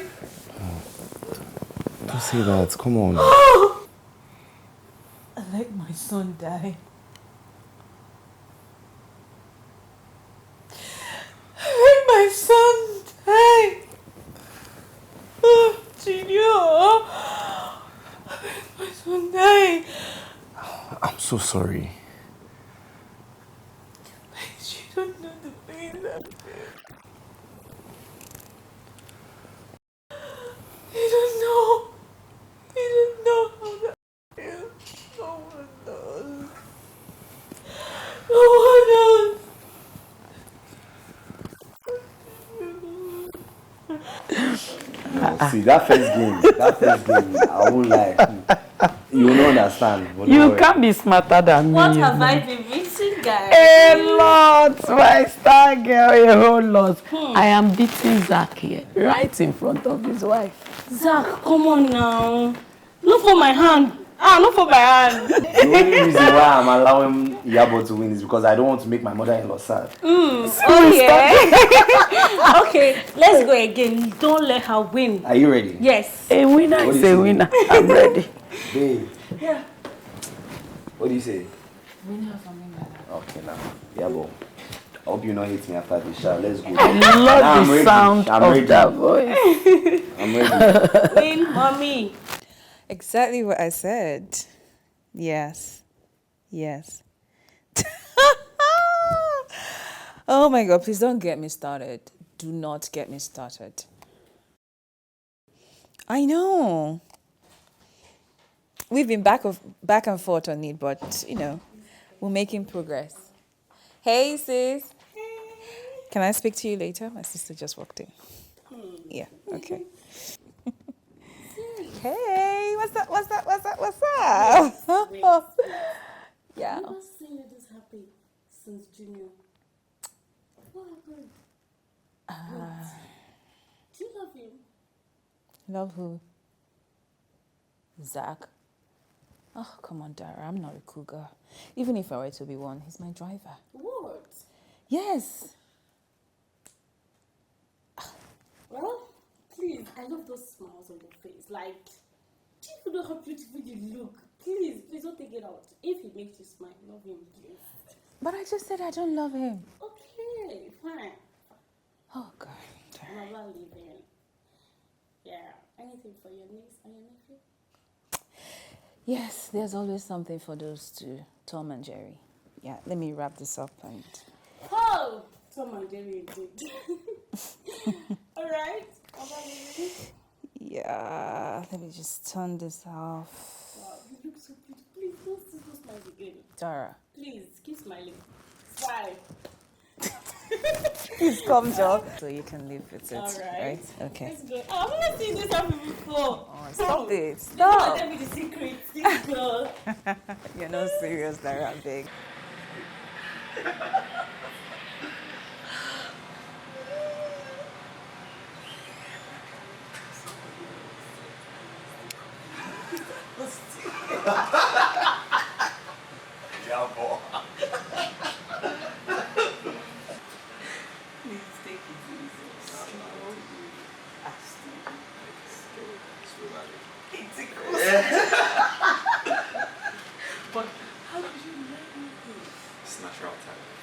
Don't say that. Come on. I let my son die. I let my son die. Oh, Junior. I let my son die. I'm so sorry. You don't know the pain I feel. You don't know. You don't know how that feels. No one knows. No one knows. No, see, that first game, I won't lie. You will not understand. But don't You worry. can't be smarter than me. What have I been missing, guys? A lot, my star girl, a whole lot. I am beating Zach here, right in front of his wife. Zach, come on now. Look for my hand. Look for my hand. The only reason why I'm allowing Yabo to win is because I don't want to make my mother-in-law sad. Oh, yeah. Okay, let's go again. Don't let her win. Are you ready? Yes. A winner What is do you a say? winner. I'm ready. Babe. Yeah. What do you say? Winner for me, brother. Okay, now. Yabo. I hope you not hate me after this show. Let's go. I Now love I'm the ready. sound I'm of ready. that voice. I'm ready. Win, mommy. Exactly what I said. Yes. Yes. Oh my God, please don't get me started. Do not get me started. I know. We've been back and forth on it, but you know, we're making progress. Hey sis. Can I speak to you later? My sister just walked in. Yeah, okay. Hey, what's up? Yeah. I've never seen you this happy since Junior. What happened? Do you love him? Love who? Zach. Oh, come on, Dara. I'm not a cougar. Even if I were to be one, he's my driver. What? Yes. Well, please, I love those smiles on your face. Like, do you know how beautiful you look? Please don't take it out. If he makes you smile, love him, please. But I just said I don't love him. Okay, fine. Oh, God. I'm about leaving. Yeah. Anything for your niece and your nephew? Yes, there's always something for those two, Tom and Jerry. Yeah, let me wrap this up and... Oh! Tom and Jerry indeed. Alright. About leaving? Yeah, let me just turn this off. Wow, you look so pretty. Please don't smile again. Dara. Please, keep smiling. Smile. Please come, Joe. So you can live with it, Alright. right? Okay. Let's go. Oh, I've never seen this happen before. Oh, stop it. Don't Stop. tell me the secret. Please, girl. You're not serious, Dara, big. But how did you let me do? It's natural talent.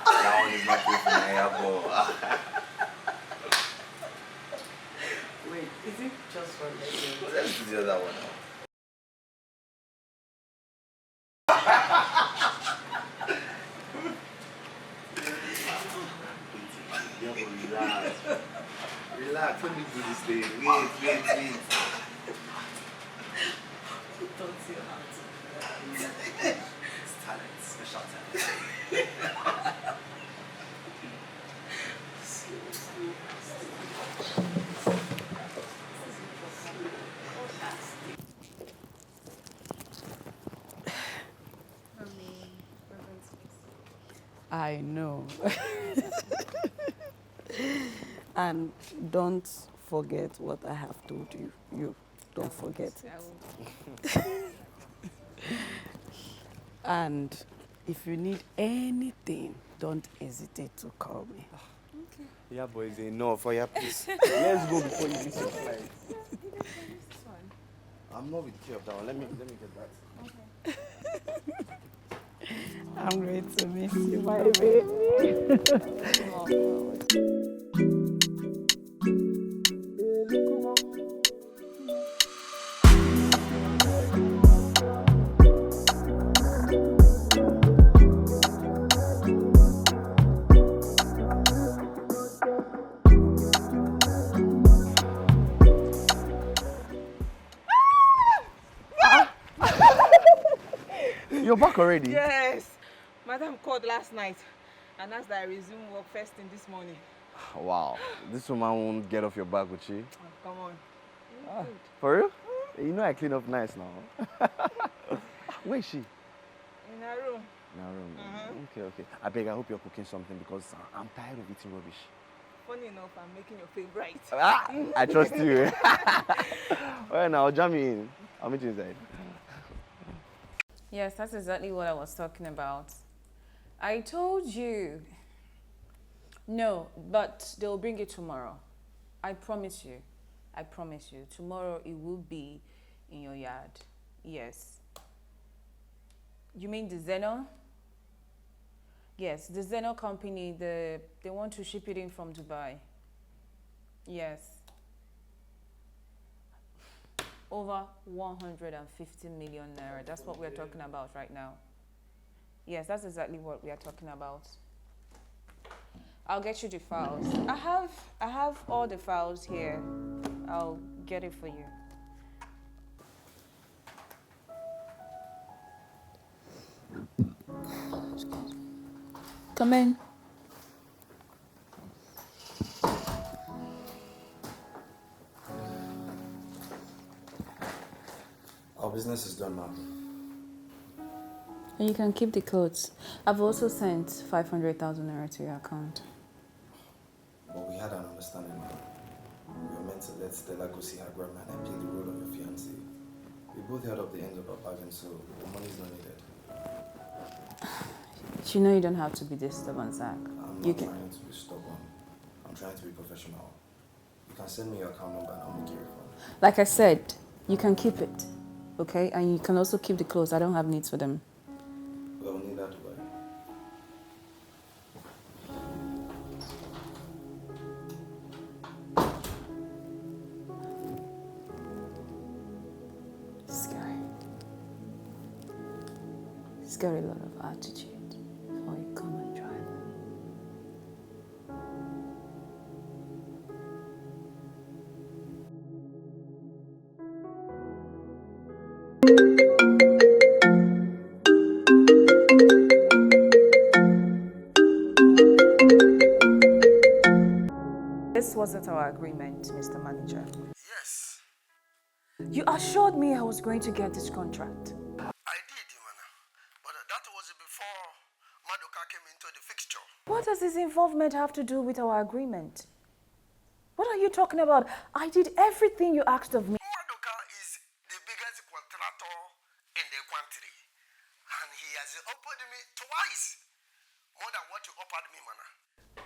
That one is not good for my elbow. Wait, is it just for later? Let's do the other one now. Relax. Relax. Let me do this thing. Wait. Don't see your hands. It's talent. Special talent. I know. And don't forget what I have told you. You don't forget it. And if you need anything, don't hesitate to call me. Yeah, boys, enough for your please. Let's go before you miss your flight. I'm not with the key of that one. Let me get that. I'm great to meet you, my baby. You're back already? Yes. Madam called last night and asked that I resume work first thing this morning. Wow. This woman won't get off your back, will she? Oh, come on. For real? You know I clean up nice now. Where is she? In her room. In her room. Okay. I beg, I hope you're cooking something because I'm tired of eating rubbish. Funny enough, I'm making your favorite. I trust you. Well, now I'll jam you in. I'll meet you inside. Yes, that's exactly what I was talking about. I told you. No, but they'll bring it tomorrow. I promise you. I promise you. Tomorrow it will be in your yard. Yes. You mean the Zeno? Yes, the Zeno company, they want to ship it in from Dubai. Yes. Over 150 million naira. That's what we're talking about right now. Yes, that's exactly what we are talking about. I'll get you the files. I have all the files here. I'll get it for you. Come in. Our business is done, ma'am. And you can keep the clothes. I've also sent 500,000 naira to your account. But we had an understanding, ma'am. We were meant to let Stella go see her grandma and play the role of your fiance. We both held up the ends of our bargain, so the money's not needed. You know you don't have to be this stubborn, Zach. I'm not trying to be stubborn. I'm trying to be professional. You can send me your account number and I'll make a refund. Like I said, you can keep it, okay? And you can also keep the clothes. I don't have needs for them. Well, neither do I. He's got a lot of attitude for a common driver. This wasn't our agreement, Mr. Manager. Yes. You assured me I was going to get this contract. I did, Imana. But that was before Madoka came into the fixture. What does this involvement have to do with our agreement? What are you talking about? I did everything you asked of me. Madoka is the biggest contractor in the country. And he has offered me twice more than what you offered me, Mana.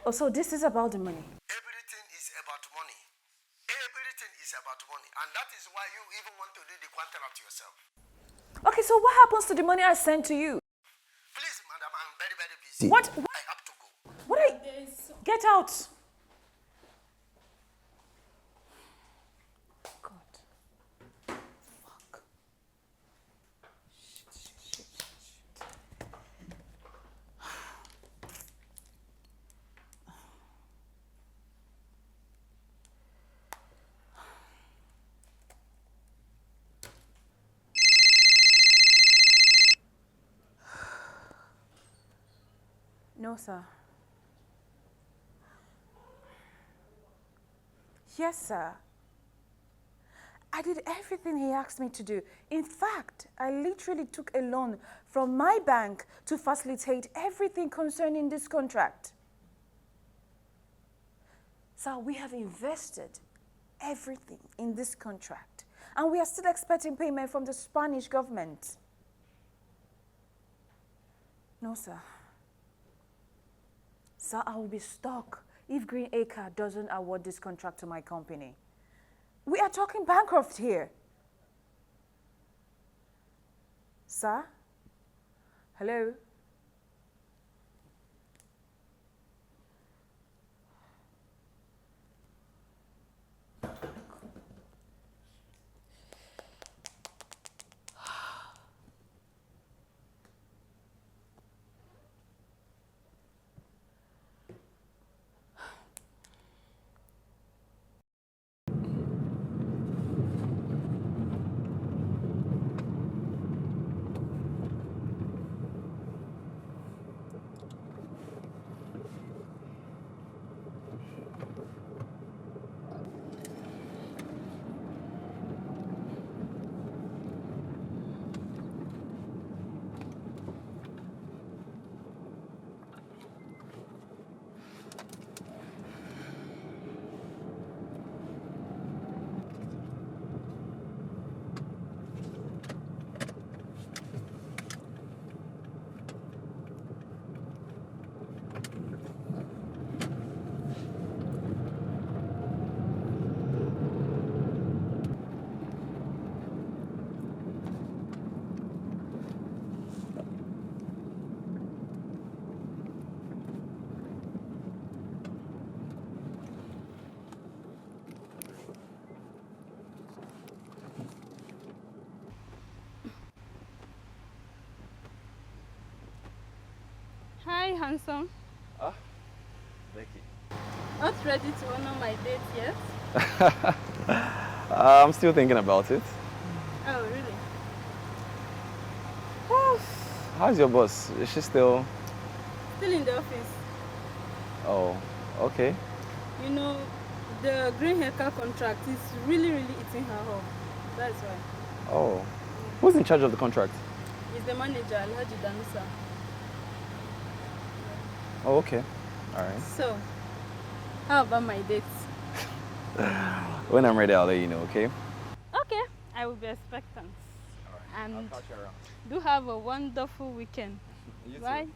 Oh, so this is about the money? Everything is about money. Everything is about money. And that is why you even want to do the contract yourself. Okay, so what happens to the money I sent to you? Please, madam, I'm very, very busy. What? I have to go. What are you? Get out! God. Fuck. Shit. No, sir. Yes, sir. I did everything he asked me to do. In fact, I literally took a loan from my bank to facilitate everything concerning this contract. Sir, we have invested everything in this contract, and we are still expecting payment from the Spanish government. No, sir. Sir, I will be stuck if Green Acre doesn't award this contract to my company. We are talking bankrupt here. Sir? Hello? Hi, handsome. Ah, Becky. Not ready to honor my date yet? I'm still thinking about it. Oh, really? How's your boss? Is she still... Still in the office. Oh, okay. You know, the green haircut contract is really eating her up. That's why. Oh. Who's in charge of the contract? He's the manager, Alhaji Danusa. Oh, okay. All right. So, how about my dates? When I'm ready, I'll let you know, okay? Okay, I will be expectant. All right. And I'll catch you around. do have a wonderful weekend. You too. Bye.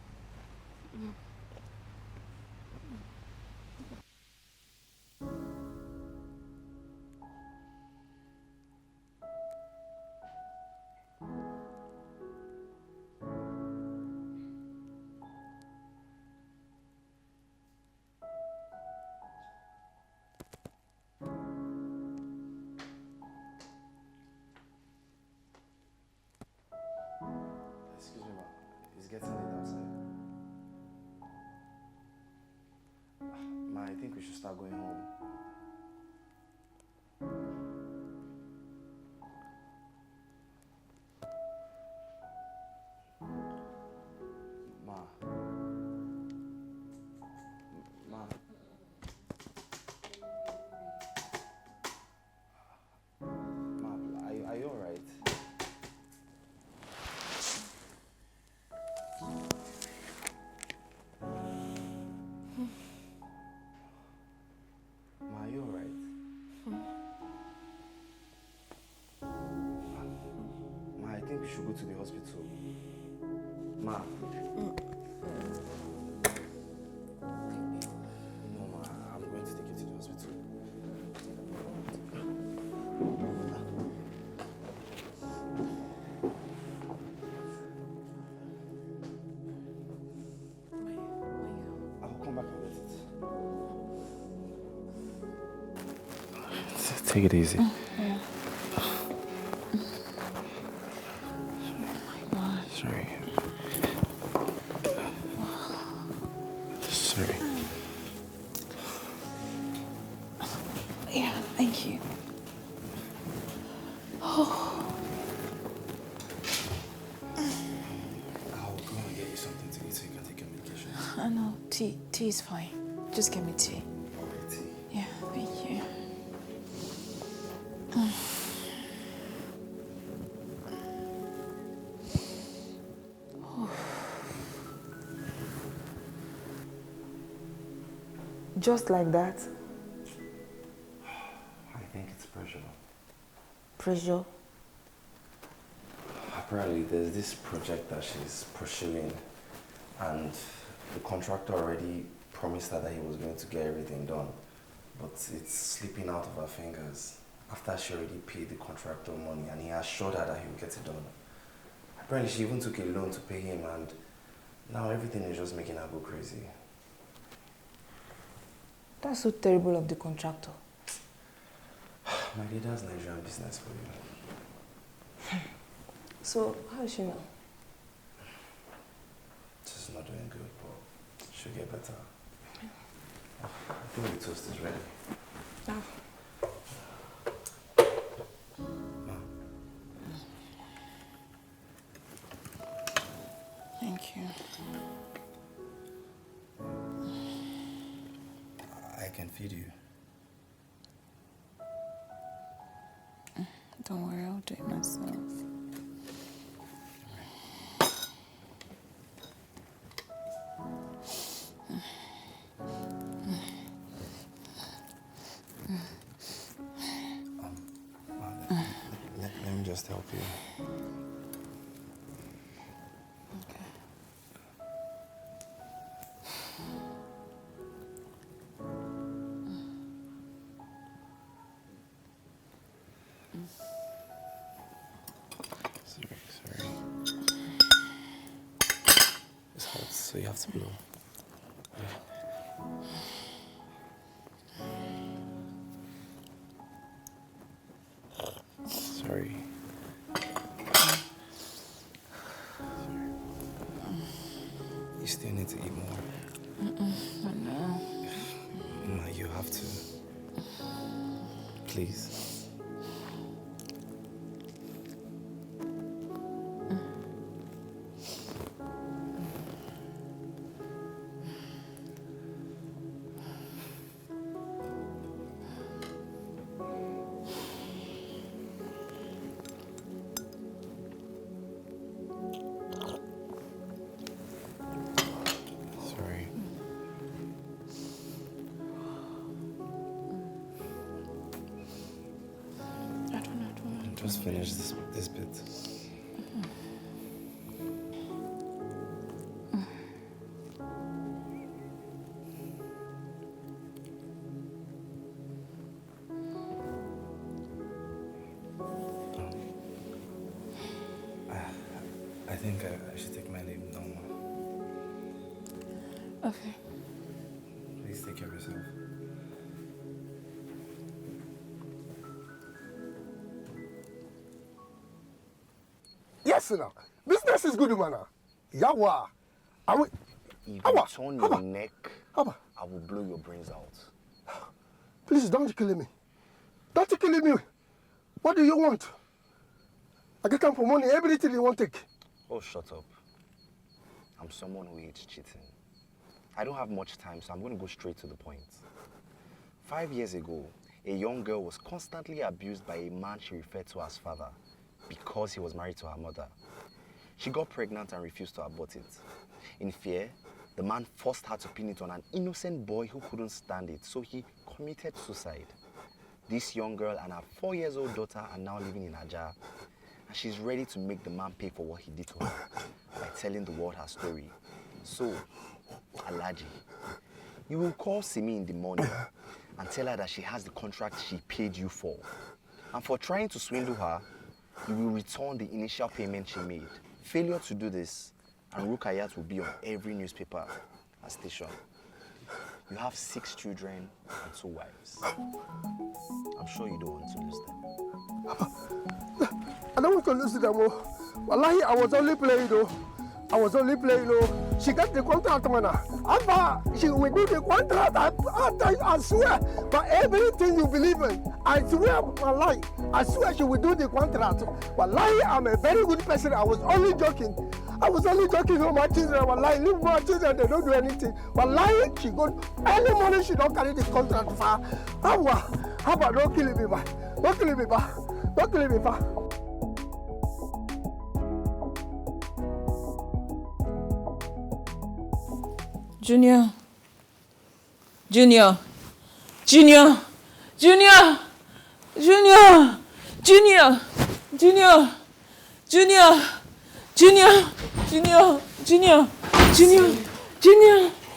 Excuse me, ma. It's getting late outside. Ma, I think we should start going home. Ma. Ma. Ma, are you alright? Ma, are you alright? Ma, I think we should go to the hospital. Ma. No, ma, I'm going to take you to the hospital. I'll come back and get it. Take it easy. Sorry. Sorry. Yeah, thank you. Oh. I'll go and get you something to eat so you can take your medication. I know, tea is fine. Just give me tea. Alright, tea. Yeah, thank you. Just like that? I think it's pressure. Pressure? Apparently, there's this project that she's pursuing, and the contractor already promised her that he was going to get everything done, but it's slipping out of her fingers after she already paid the contractor money, and he assured her that he would get it done. Apparently, she even took a loan to pay him, and now everything is just making her go crazy. That's so terrible of the contractor. My dear, that's Nigerian business for you. So, how is she now? She's not doing good, but she'll get better. I think the toast is ready. Ah. Thank you. I can feed you. Don't worry, I'll do it myself. Let me just help you. Sorry. It's hot, so you have to blow. Sorry. You still need to eat more. I know. Ma, you have to. Please. Just finish this bit. I think I should take my leave now. Okay. Please take care of yourself. Yes, sir. Business is good, man. Yawa. If you turn your neck, I will blow your brains out. Please don't kill me. Don't kill me. What do you want? I can come for money, everything you want to take. Oh, shut up. I'm someone who hates cheating. I don't have much time, so I'm going to go straight to the point. 5 years ago, a young girl was constantly abused by a man she referred to as father because he was married to her mother. She got pregnant and refused to abort it. In fear, the man forced her to pin it on an innocent boy who couldn't stand it, so he committed suicide. This young girl and her 4-year-old daughter are now living in Aja, and she's ready to make the man pay for what he did to her by telling the world her story. So, Alaji, you will call Simi in the morning and tell her that she has the contract she paid you for. And for trying to swindle her, you will return the initial payment she made. Failure to do this, and Rukayat will be on every newspaper and station. You have 6 children and 2 wives. I'm sure you don't want to lose them. I don't want to lose them. Wallahi, I was only playing though. She got the contract, man. After she will do the contract, I swear, by everything you believe in, I swear, wallahi, I swear she will do the contract. Wallahi, I'm a very good person. I was only joking with my children. Wallahi, leave my children, they don't do anything. Wallahi, she go, early morning, she don't carry the contract for her. How about don't kill me, man. Don't kill me, man. Junior.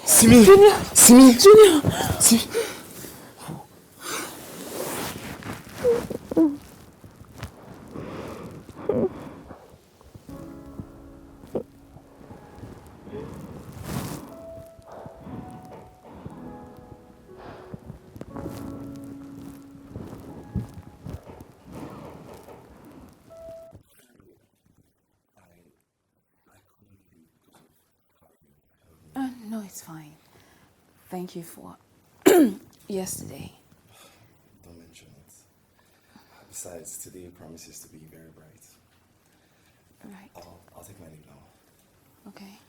Simi. No, it's fine. Thank you for yesterday. Don't mention it. Besides, today promises to be very bright. Right. I'll take my leave now. Okay.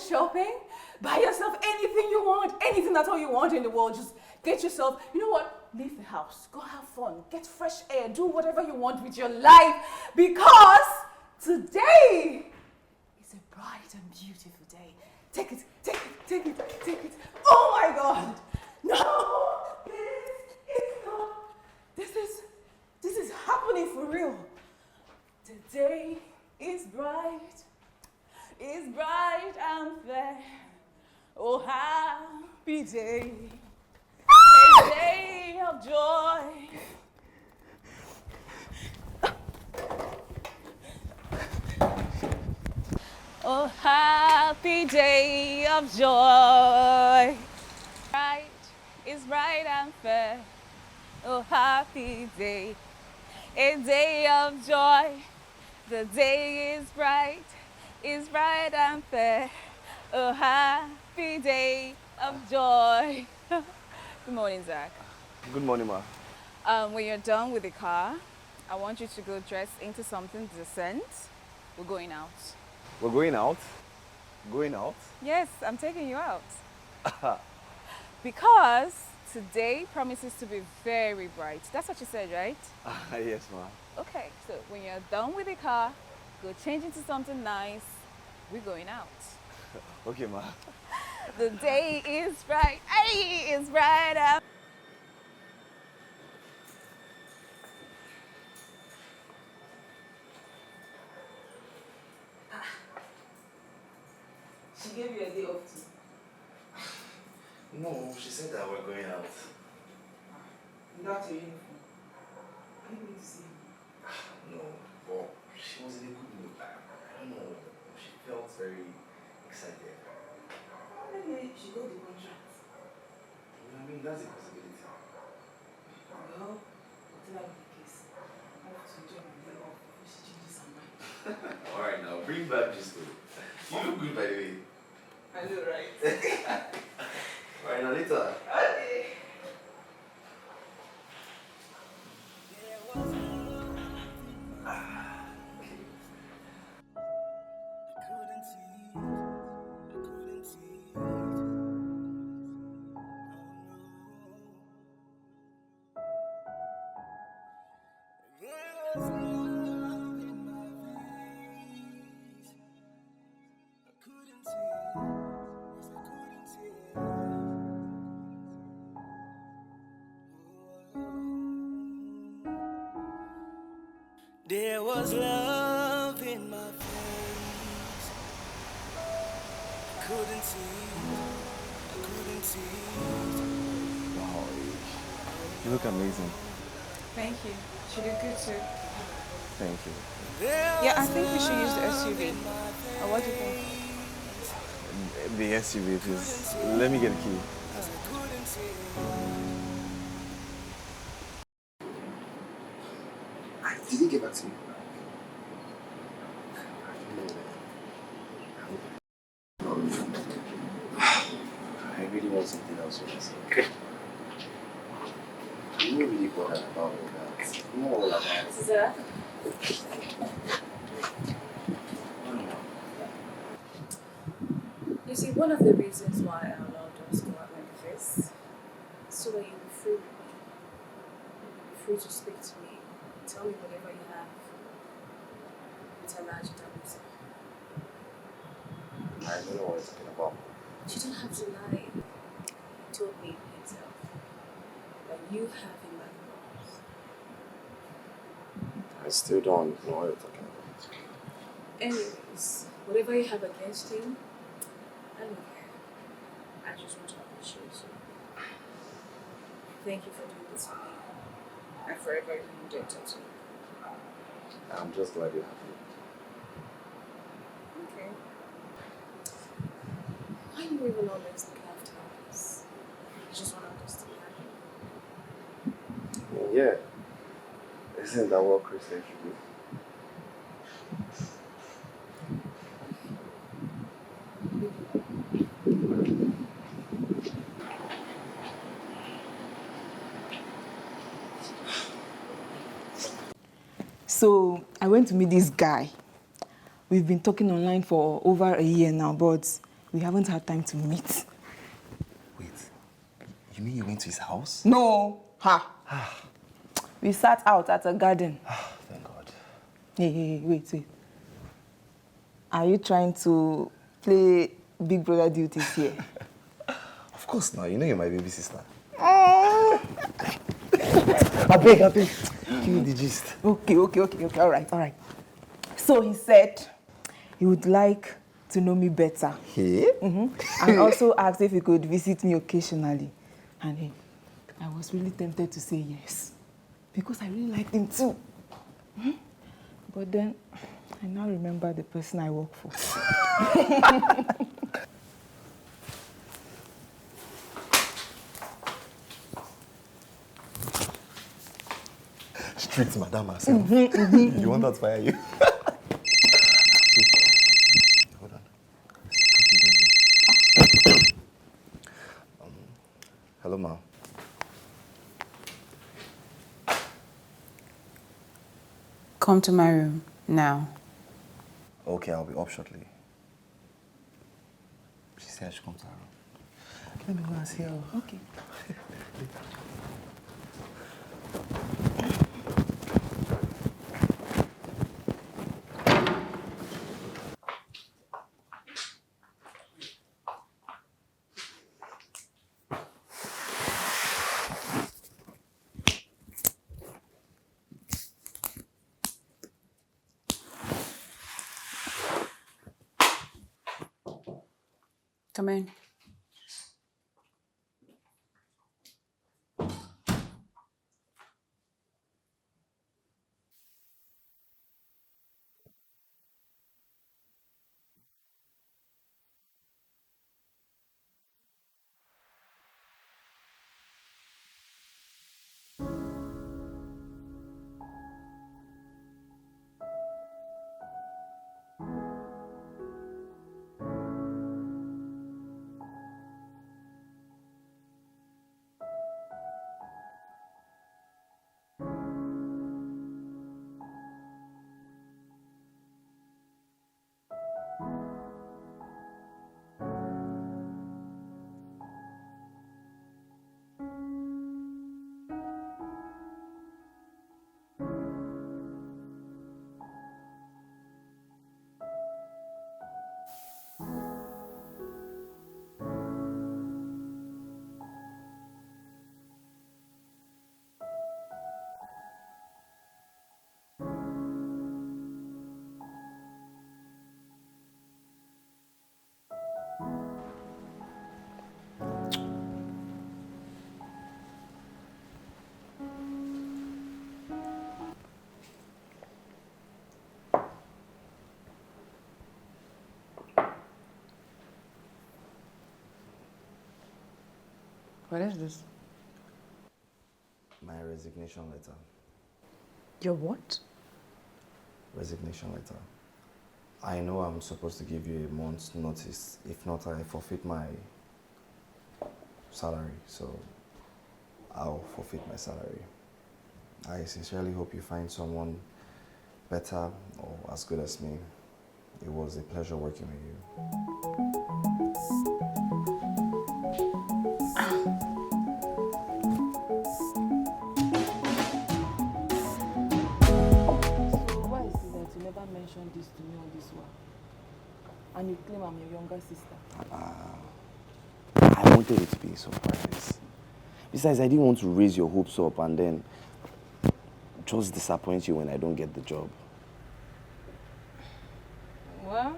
Shopping, buy yourself anything you want, anything at all you want in the world. Just get yourself, you know what? leave the house, go have fun, get fresh air, do whatever you want with your life, because today is a bright and beautiful day. Take it, take it, take it, take it. Oh my God! No! It's not. This is happening for real. Today is bright and fair. Oh, happy day, a day of joy. Oh, happy day of joy. Bright is bright and fair. Oh, happy day, a day of joy. The day is bright and fair. Oh, happy day of joy. Good morning, Zach. Good morning, ma. When you're done with the car, I want you to go dress into something decent. We're going out. We're going out? Going out? Yes, I'm taking you out. Because today promises to be very bright. That's what you said, right? Yes, ma. Okay, so when you're done with the car, go change into something nice. We're going out. Okay, ma. The day is bright. Hey, it's bright out. She gave you a day off too. No, she said that we're going out. That's your uniform. Are you going to see me? No, but she was in a good mood. I don't know. She felt very excited. Maybe she got the contract. I mean, that's a possibility. Well, whatever the case, I have to enjoy my day off before she changes her mind. Alright, now bring back this story. You look good, by the way. I know, right? Alright, now later. Okay. There was love in my face. I couldn't see it. Wow, you look amazing. Thank you. She did good too. Thank you. Yeah, I think we should use the SUV. Or what do you think? The SUV, please. Let me get a key. Did he get back to you? I really want something else for myself. I'm not really bothered about all that. I'm not all about it. Sir? You see, one of the reasons why I allowed us to go out like this, so that you'll be free with me. Free to speak to me. Tell me whatever you have. It's a large damage. I don't know what you're talking about. You don't have to lie. You told me yourself that you have him by the balls. I still don't know what you're talking about. Anyways, whatever you have against him, I don't care. I just want to appreciate you. Thank you for doing this for me. I'm forever indebted to you. I'm just glad you're happy. Okay. Why do you even always look after us? I just want us to be happy. Yeah. Isn't that what Christians should do? So I went to meet this guy. We've been talking online for over a year now, but we haven't had time to meet. Wait, you mean you went to his house? No, Ha! We sat out at a garden. Thank God. Hey, wait. Are you trying to play Big Brother duties here? Of course now, you know you're my baby sister. Oh. I beg. Give me the gist. Okay. All right. So he said he would like to know me better. Hey? And also asked if he could visit me occasionally. And I was really tempted to say yes, because I really liked him too. But then I now remember the person I work for. Strict madam herself. You want that to fire you? Hold on. Hello, ma. Come to my room now. Okay, I'll be up shortly. She said I should come to her room. Let me go and see her. Okay. Come in. What is this? My resignation letter. Your what? Resignation letter. I know I'm supposed to give you a month's notice. If not, I forfeit my salary. So I'll forfeit my salary. I sincerely hope you find someone better or as good as me. It was a pleasure working with you. Mention this to me on this one, and you claim I'm your younger sister. I wanted it to be a surprise. Besides, I didn't want to raise your hopes up and then just disappoint you when I don't get the job. Well,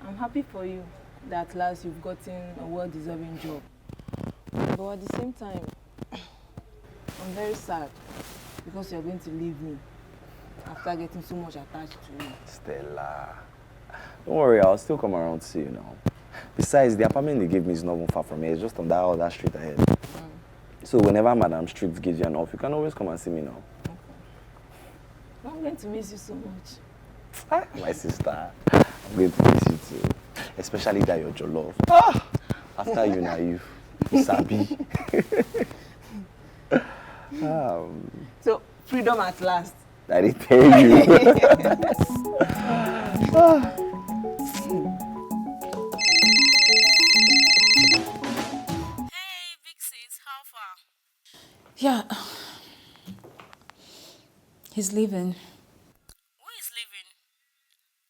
I'm happy for you that at last you've gotten a well-deserving job. But at the same time, I'm very sad because you're going to leave me after getting so much attached to you. Stella, don't worry, I'll still come around to see you now. Besides, the apartment they gave me is not even far from here. It's just on that other street ahead. So whenever Madam Strict gives you an off, you can always come and see me now. Okay. I'm going to miss you so much. My sister, I'm going to miss you too. Especially that you're your love. After you naive, you sabi. So, freedom at last. I didn't tell you. Yeah. He's leaving. Who is leaving?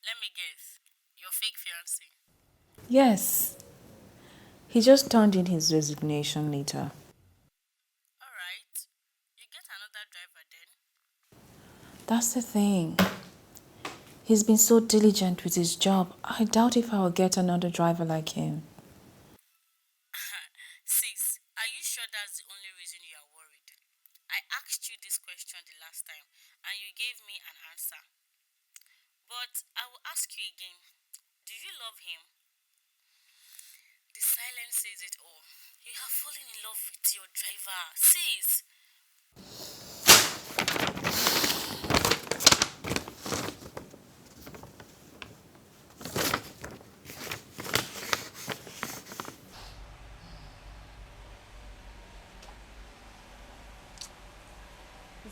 Let me guess. Your fake fiance. Yes. He just turned in his resignation letter. Alright. You get another driver then? That's the thing. He's been so diligent with his job. I doubt if I will get another driver like him. Sis, are you sure that's the only reason you are worried? I asked you this question the last time and you gave me an answer. But I will ask you again. Do you love him? The silence says it all. You have fallen in love with your driver. Sis!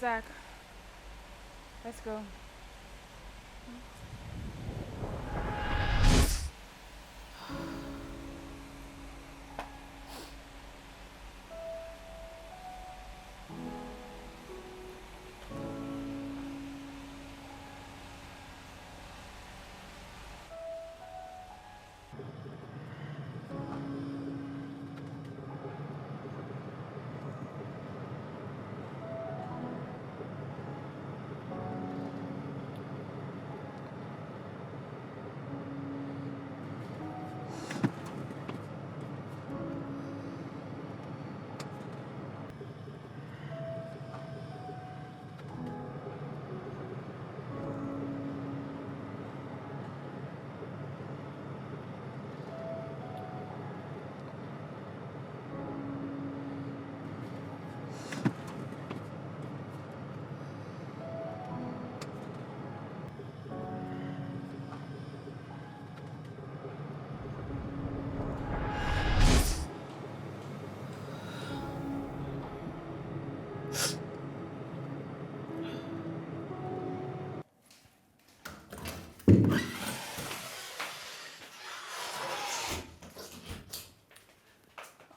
Zach, let's go.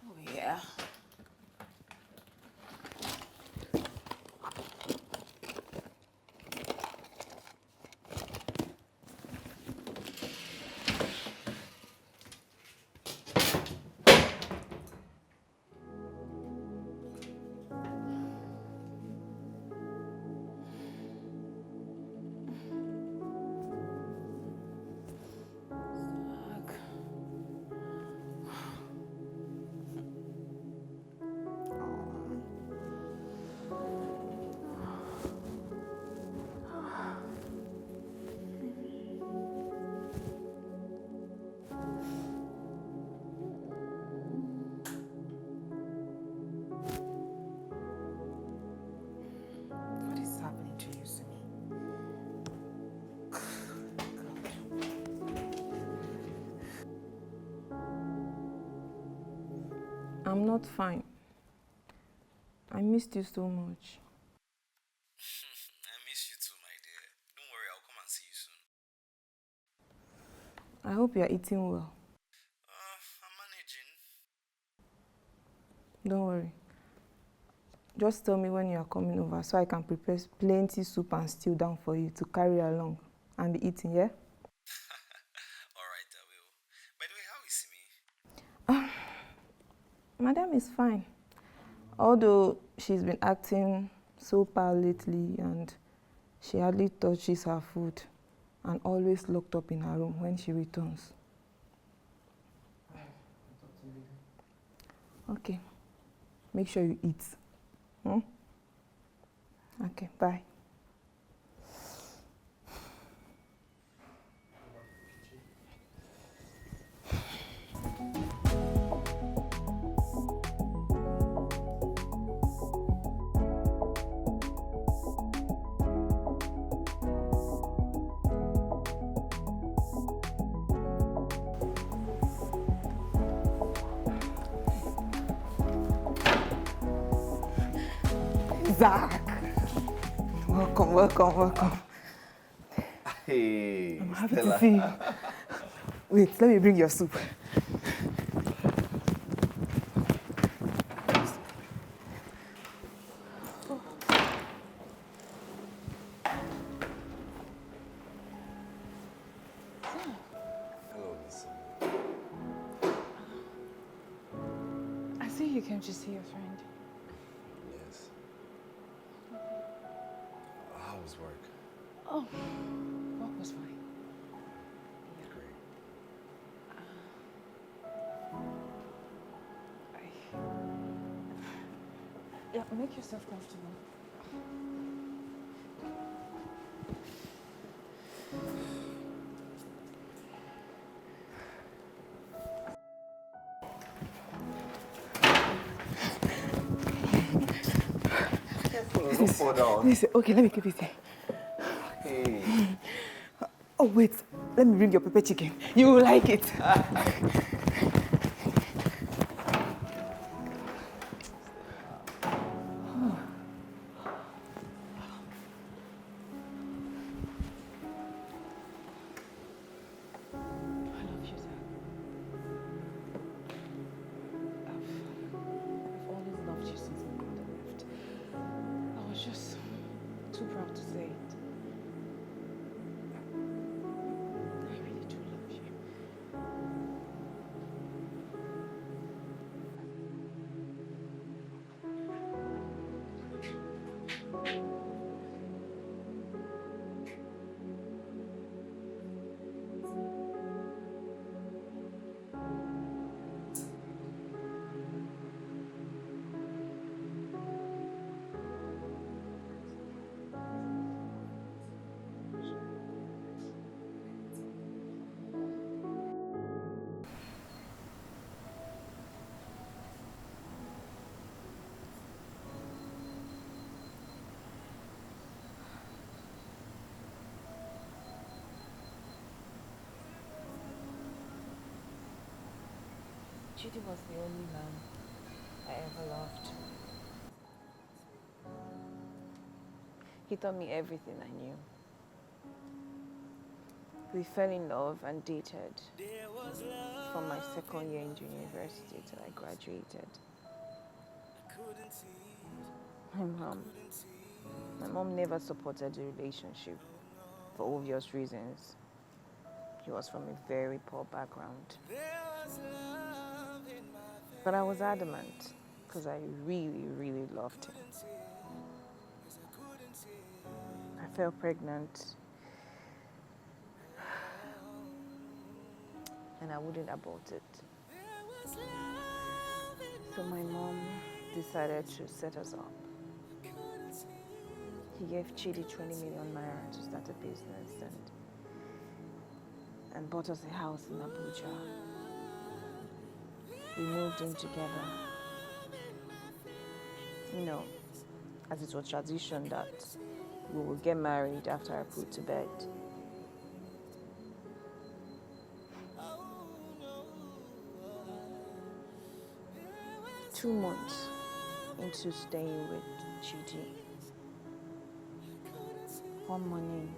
Oh, yeah. What is happening to you, Simi? I'm not fine. I missed you so much. I miss you too, my dear. Don't worry, I'll come and see you soon. I hope you're eating well. I'm managing. Don't worry. Just tell me when you are coming over so I can prepare plenty soup and stew down for you to carry along and be eating, yeah? Alright, I will. By the way, how is Simi? Madam is fine. Although she's been acting so pale lately and she hardly touches her food and always locked up in her room when she returns. Okay. Make sure you eat. Okay, bye. Zach! Welcome, welcome, welcome. Hey, I'm happy Stella. to see you. Wait, let me bring your soup. came to see your friend. Yes. How was work? Oh, work was fine. Great. Yeah, make yourself comfortable. Don't fall down. Listen, okay, let me keep it here. Hey. Oh, wait, let me bring your pepper chicken. You will like it. I've always loved you since my mother left. I was just too proud to say it. I really do love you. Judy was the only man I ever loved. He taught me everything I knew. We fell in love and dated from my second year in university till I graduated. My mom never supported the relationship for obvious reasons. He was from a very poor background. But I was adamant because I really, really loved him. I fell pregnant and I wouldn't abort it. So my mom decided to set us up. He gave Chidi 20 million naira to start a business and bought us a house in Abuja. We moved in together. You know, as it was tradition that we would get married after I put to bed. Two months into staying with Chidi, one morning,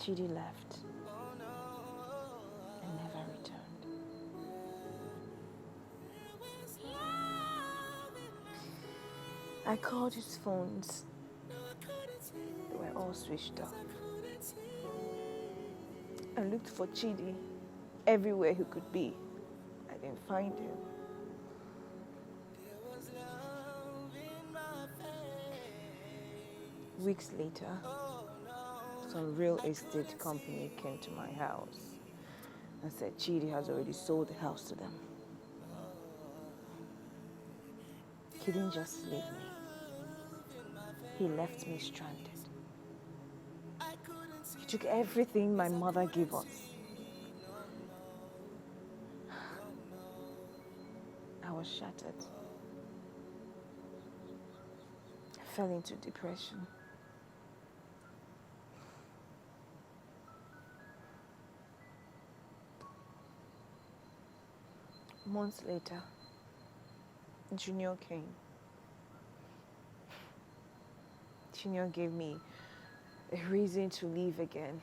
Chidi left and never returned. I called his phones. They were all switched off. I looked for Chidi everywhere he could be. I didn't find him. Weeks later, some real estate company came to my house and said Chidi has already sold the house to them. He didn't just leave me. He left me stranded. He took everything my mother gave us. I was shattered. I fell into depression. Months later, Junior came. Junior gave me a reason to leave again.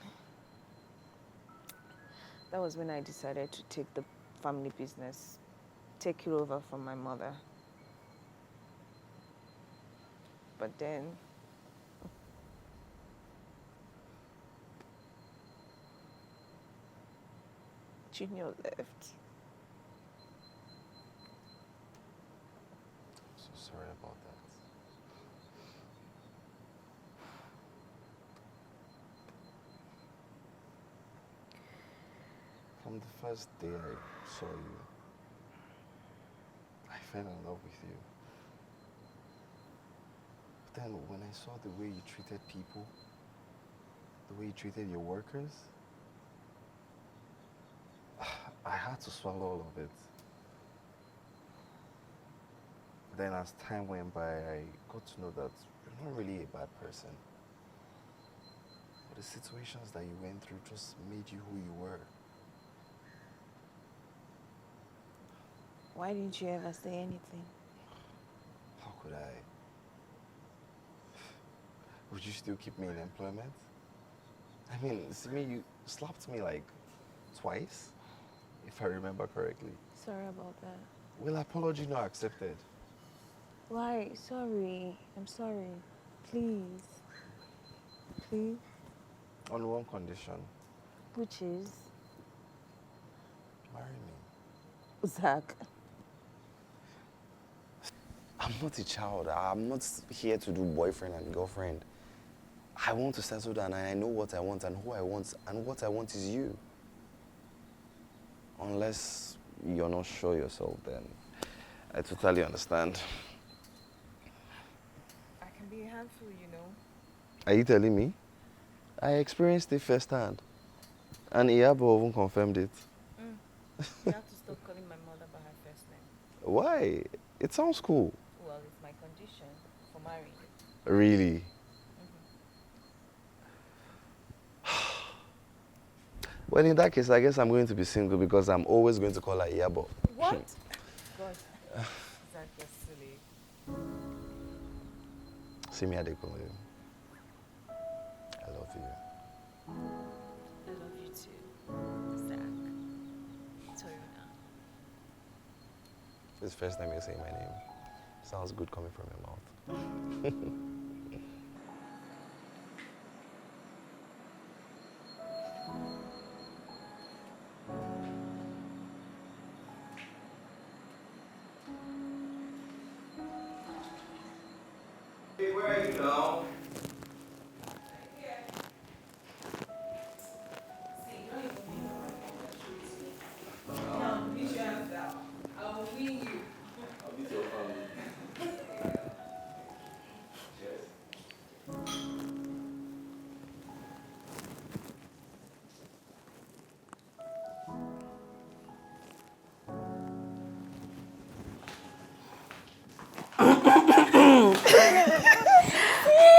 That was when I decided to take the family business, take it over from my mother. But then, Junior left. sorry about that. From the first day I saw you, I fell in love with you. But then when I saw the way you treated people, the way you treated your workers, I had to swallow all of it. Then as time went by, I got to know that you're not really a bad person. But the situations that you went through just made you who you were. Why didn't you ever say anything? How could I? Would you still keep me in employment? I mean, see me, you slapped me like twice, if I remember correctly. Sorry about that. Well, apology not accepted. Why? Sorry. I'm sorry. Please. Please. On one condition. Which is? Marry me. Zach. I'm not a child. I'm not here to do boyfriend and girlfriend. I want to settle down and I know what I want and who I want, and what I want is you. Unless you're not sure yourself, then I totally understand. I can be a handful, you know. Are you telling me? I experienced it firsthand. And Iyabo even confirmed it. You have to stop calling my mother by her first name. Why? It sounds cool. Well, it's my condition for marrying you. Really? Well, in that case, I guess I'm going to be single because I'm always going to call her Iyabo. What? God, Zach, you're silly. See me, Adekunle. I love you. I love you too, Zach. Toyona. It's the first time you're saying my name. Sounds good coming from your mouth. Hey, where are you now?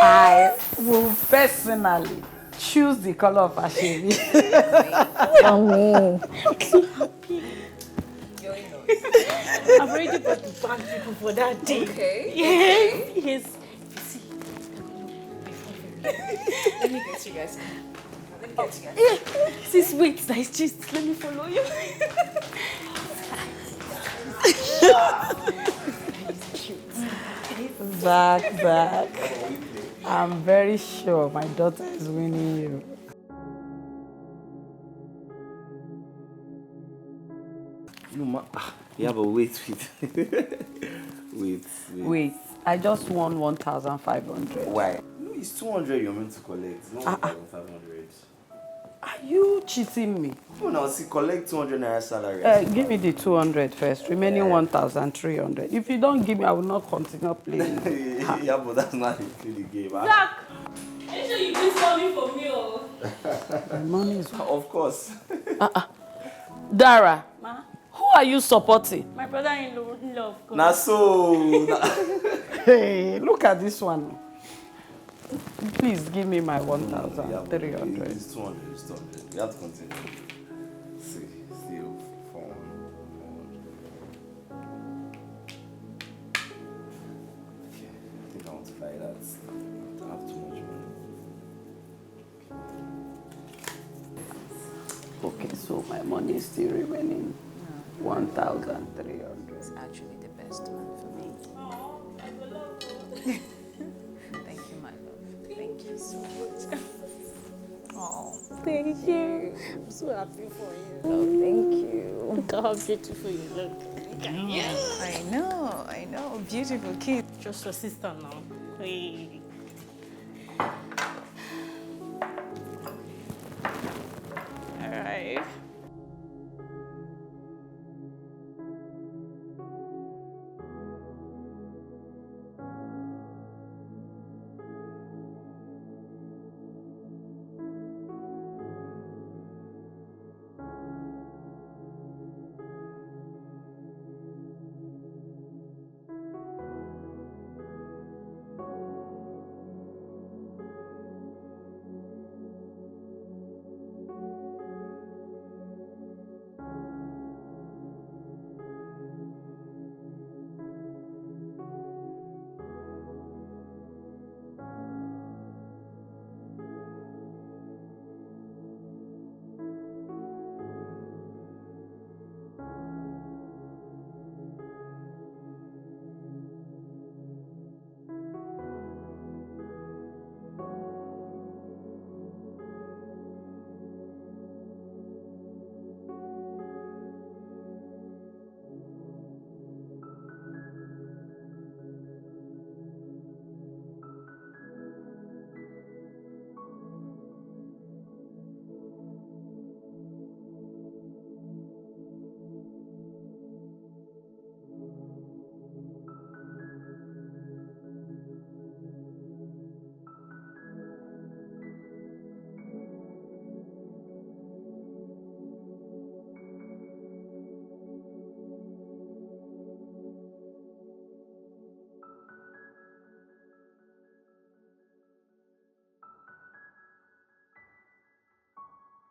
I will personally choose the color of Asheri. I'm so happy. You're in love. I've already got the bag people for that day. Okay. Yes, Okay. yes. See, let me get you guys. Let me get you guys. Sis, wait, nice just let me follow you. Zach. I'm very sure my daughter is winning you. No, yeah, but wait. Wait, I just won 1,500. Why? No, it's 200 you're meant to collect, not 1,500. Are you cheating me? No, now see, collect 200 naira salary. Give me the 200 first, remaining 1,300. If you don't give me, I will not continue playing. Yeah, but that's not the game. Zach, make sure you do something for me, oh. My money is... Of course. Dara, Ma? who are you supporting? My brother-in-law, love. Nah, so... Hey, look at this one. Please give me my 1,300. It's 200, it's 200. You have to continue. See, still 400. Okay, I think I want to buy that. I don't have too much money. Okay, so my money is still remaining 1,300. It's actually the best one for me. Oh, I will love Thank you, my love. Thank you so much. Oh, Thank you. I'm so happy for you. oh, thank you. Look how beautiful you look. I know. beautiful kid. Just your sister now. Hey.